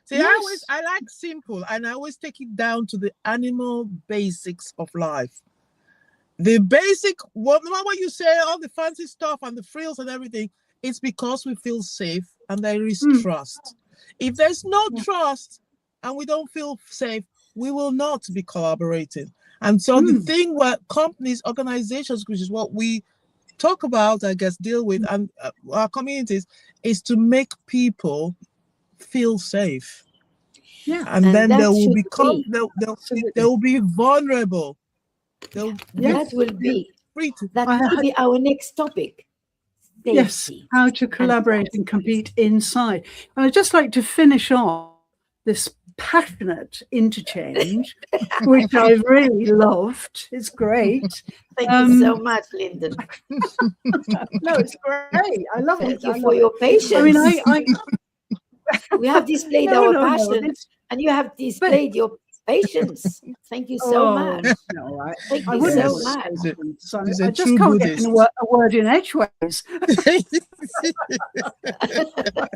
See, I like simple, and I always take it down to the animal basics of life. The basic, no matter what you say, all the fancy stuff and the frills and everything, it's because we feel safe and there is trust. If there's no trust and we don't feel safe, we will not be collaborating. And so the thing where companies, organizations, which is what we talk about, I guess, deal with, and our communities, is to make people feel safe. Yeah. And then they will become, they will be vulnerable. That will be our next topic. Safety. Yes, how to collaborate and compete inside. And I'd just like to finish off this passionate interchange, which I really loved. It's great. Thank you so much, Lyndon. No, it's great. I love it. Thank you for your patience. I mean, we have displayed our passion, and you have displayed your patience. Thank you so much. No, Thank you so much. I just can't get a word in edgeways.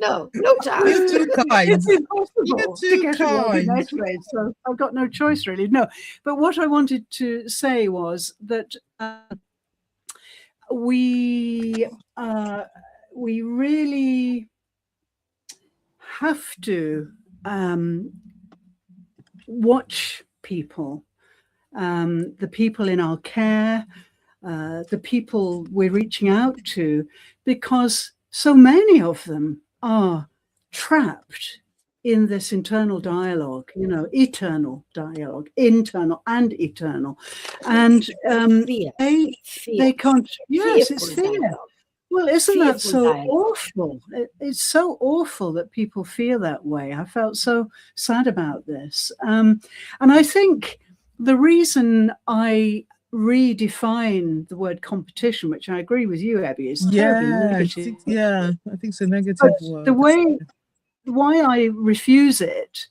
No chance. You're too kind. It's impossible to get a word in edgeways, so I've got no choice really. No, but what I wanted to say was that we really have to watch people, the people in our care, the people we're reaching out to, because so many of them are trapped in this internal dialogue, eternal dialogue, internal and eternal. And they can't, yes, it's fear. Well, isn't that so awful? It's so awful that people feel that way. I felt so sad about this. And I think the reason I redefine the word competition, which I agree with you, Abby, is terribly negative. I think it's a negative word. Why I refuse it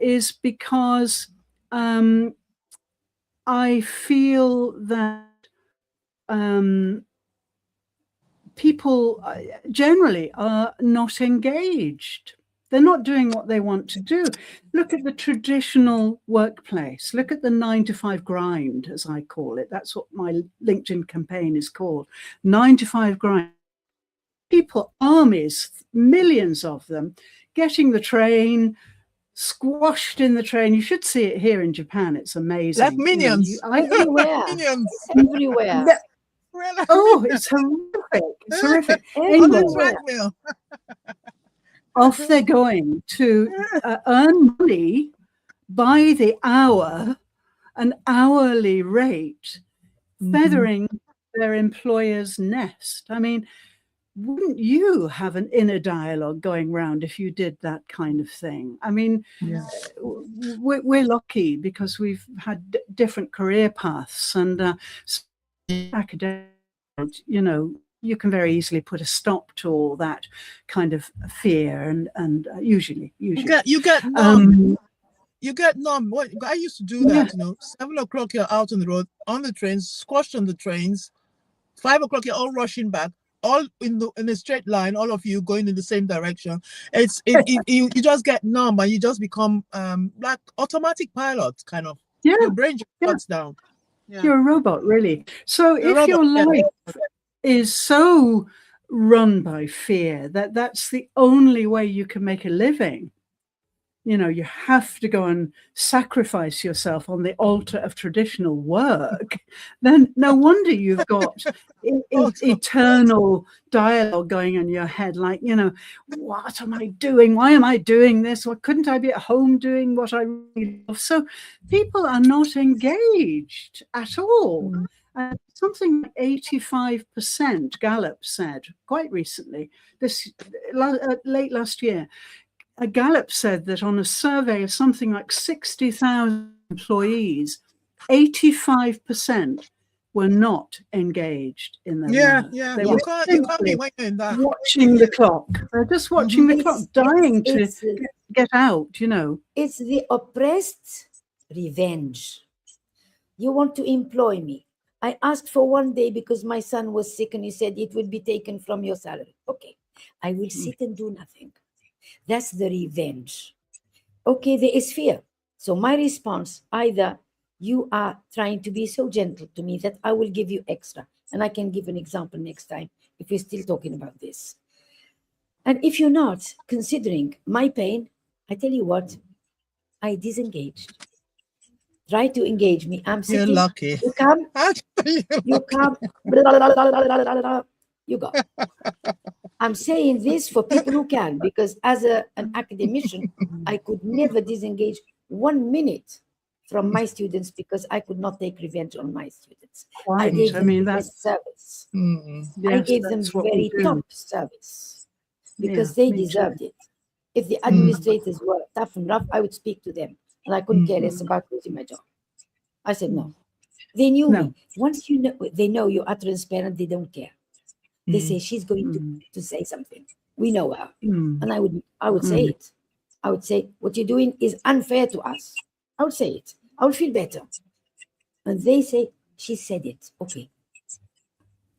is because I feel that people generally are not engaged They're not doing what they want to do. Look at the traditional workplace. Look at the 9-to-5 grind, as I call it. That's what my LinkedIn campaign is called. 9-to-5 grind. People, armies, millions of them, getting the train, squashed in the train. You should see it here in Japan. It's amazing. Like minions. Everywhere. Minions. Everywhere. Oh, it's horrific. It's horrific. On the Anyway, treadmill. off they're going to earn money by the hour, an hourly rate, feathering their employer's nest. I mean, wouldn't you have an inner dialogue going round if you did that kind of thing? I mean, we're lucky because we've had different career paths, and academic, you know, you can very easily put a stop to all that kind of fear, and usually you get numb. You get numb. What I used to do that, you know, 7 o'clock you're out on the road, on the trains, squashed on the trains. 5 o'clock you're all rushing back, all in a straight line, all of you going in the same direction. You just get numb, and you just become like automatic pilot kind of. Yeah. Your brain just shuts down. Yeah. You're a robot, really. So if your life is so run by fear that that's the only way you can make a living, you know, you have to go and sacrifice yourself on the altar of traditional work, then no wonder you've got eternal dialogue going in your head, like, you know, what am I doing? Why am I doing this? Why couldn't I be at home doing what I really love? So people are not engaged at all. Something like 85%, Gallup said quite recently, late last year. Gallup said that on a survey of something like 60,000 employees, 85% were not engaged in their work. They were you can't be waiting that. watching the clock. They're just watching the clock, dying to get out, you know. It's the oppressed revenge. You want to employ me. I asked for 1 day because my son was sick, and he said it would be taken from your salary. Okay, I will sit and do nothing. That's the revenge. Okay, there is fear. So my response, either you are trying to be so gentle to me that I will give you extra. And I can give an example next time if we're still talking about this. And if you're not considering my pain, I tell you what, I disengaged. Try to engage me. I'm sitting. You're lucky. You come. You come. Blah, blah, blah, blah, blah, blah, blah. You go. I'm saying this for people who can, because as an academician, I could never disengage 1 minute from my students because I could not take revenge on my students. I gave them the best service. I gave them very top service because they deserved it. If the administrators were tough and rough, I would speak to them, and I couldn't care less about losing my job. I said no. They knew me. Once you know, they know you are transparent. They don't care. They say she's going to say something. We know her, and I would say it. I would say what you're doing is unfair to us. I would say it. I would feel better. And they say she said it. Okay,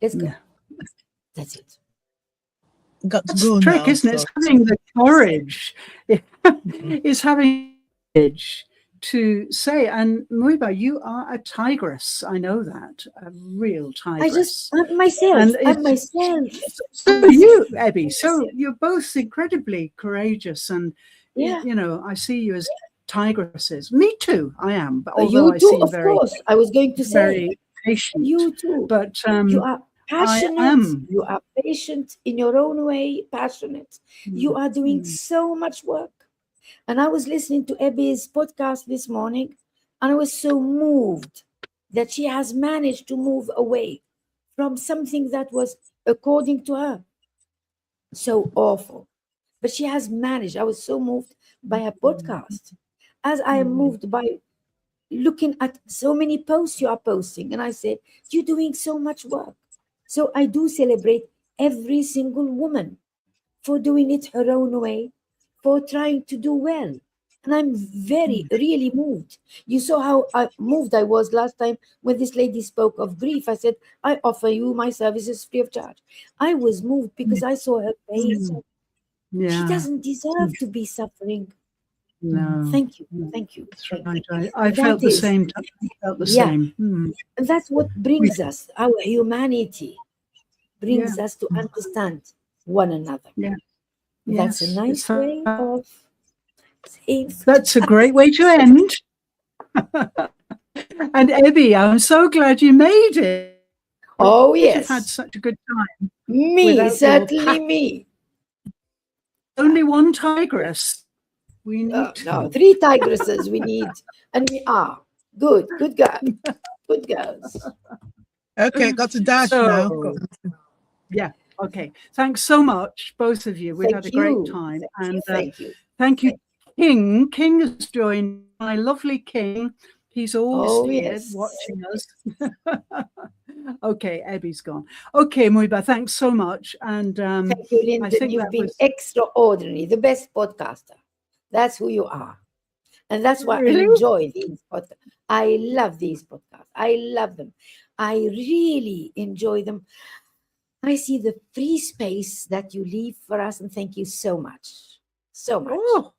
let's go. That's it. Got to That's go the trick, now, isn't it? so. It's having the courage. It's having courage to say, and Muiba, you are a tigress. I know that, a real tigress. I'm myself. I'm myself. So are you, Ebby. So you're both incredibly courageous, and you know, I see you as tigresses. Me too. I am, but although you too, I seem of course. I was going to say very patient. You too. But you are passionate. You are patient in your own way. Passionate. You are doing so much work. And I was listening to Ebby's podcast this morning, and I was so moved that she has managed to move away from something that was, according to her, so awful. But she has managed. I was so moved by her podcast, as I am moved by looking at so many posts you are posting. And I said, you're doing so much work. So I do celebrate every single woman for doing it her own way, for trying to do well. And I'm really moved. You saw how moved I was last time when this lady spoke of grief. I said, I offer you my services free of charge. I was moved because I saw her pain. She doesn't deserve to be suffering. No. Thank you. Thank you. That's Thank right. you. I felt the same. I felt the same. And that's what brings us, our humanity, brings us to understand one another. Yeah. That's a nice way of saying. That's a great way to end. And Ebby, I'm so glad you made it. Oh, yes. You've had such a good time. Me, certainly me. Only one tigress. We need no, 3 tigresses we need. And we are. Good girl. Good girls. Okay, got to dash now. Yeah, okay. Thanks so much, both of you. We've had a great time. Thank you. Thank you, King. King has joined, my lovely King. He's always here watching us. Okay, Ebby's gone. Okay, Muiba, thanks so much. And thank you, Lyndon. You've been extraordinary, the best podcaster. That's who you are. And that's why I enjoy these podcasts. I love these podcasts. I love them. I really enjoy them. I see the free space that you leave for us, and thank you so much. So much. Oh,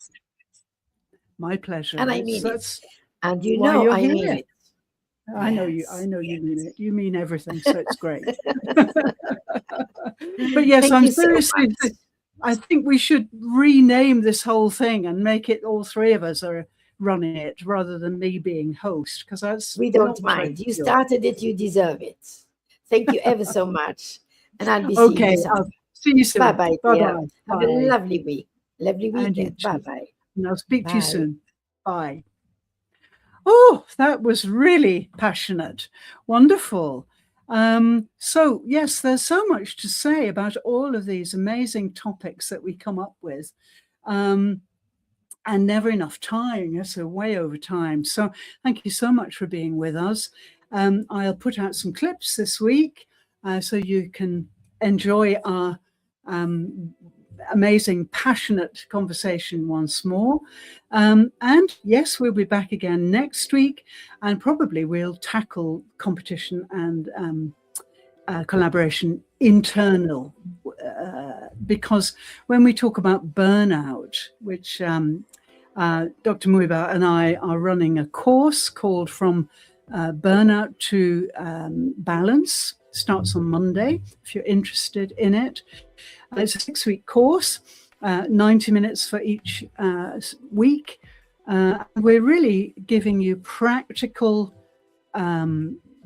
my pleasure. And I mean it. And you know I mean it. I know you mean it. You mean everything, so it's great. But yes, I'm seriously, I think we should rename this whole thing and make it all 3 of us are running it rather than me being host, because that's we don't mind. You started it, you deserve it. Thank you ever so much. And I'll be seeing you soon. I'll see you soon. Bye-bye. Bye-bye. Have a lovely week. Lovely weekend. Bye-bye. And I'll speak to you soon. Bye. Oh, that was really passionate. Wonderful. So, yes, there's so much to say about all of these amazing topics that we come up with. And never enough time. Yes, we're way over time. So thank you so much for being with us. I'll put out some clips this week so you can enjoy our amazing, passionate conversation once more. And yes, we'll be back again next week, and probably we'll tackle competition and collaboration internal, because when we talk about burnout, which Dr. Muiba and I are running a course called From Burnout to Balance, starts on Monday, if you're interested in it. It's a 6-week course, 90 minutes for each week. We're really giving you practical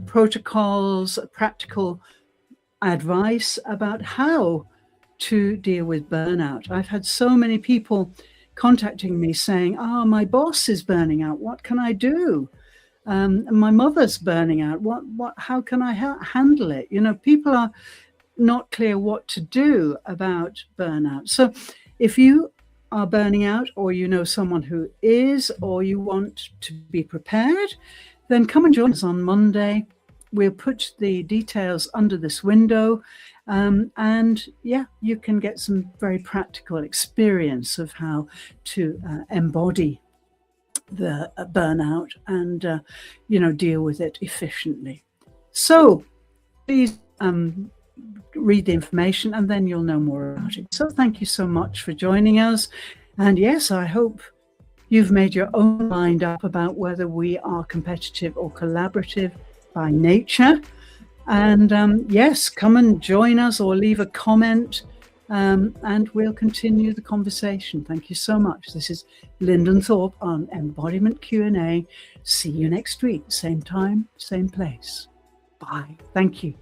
protocols, practical advice about how to deal with burnout. I've had so many people contacting me saying, my boss is burning out. What can I do? My mother's burning out. How can I handle it? You know, people are not clear what to do about burnout. So if you are burning out, or you know someone who is, or you want to be prepared, then come and join us on Monday. We'll put the details under this window. And yeah, you can get some very practical experience of how to embody the burnout and, deal with it efficiently. So please read the information and then you'll know more about it. So thank you so much for joining us. And yes, I hope you've made your own mind up about whether we are competitive or collaborative by nature. And yes, come and join us or leave a comment and we'll continue the conversation. Thank you so much. This is Lyndon Thorpe on Embodiment Q&A. See you next week, same time, same place. Bye. Thank you.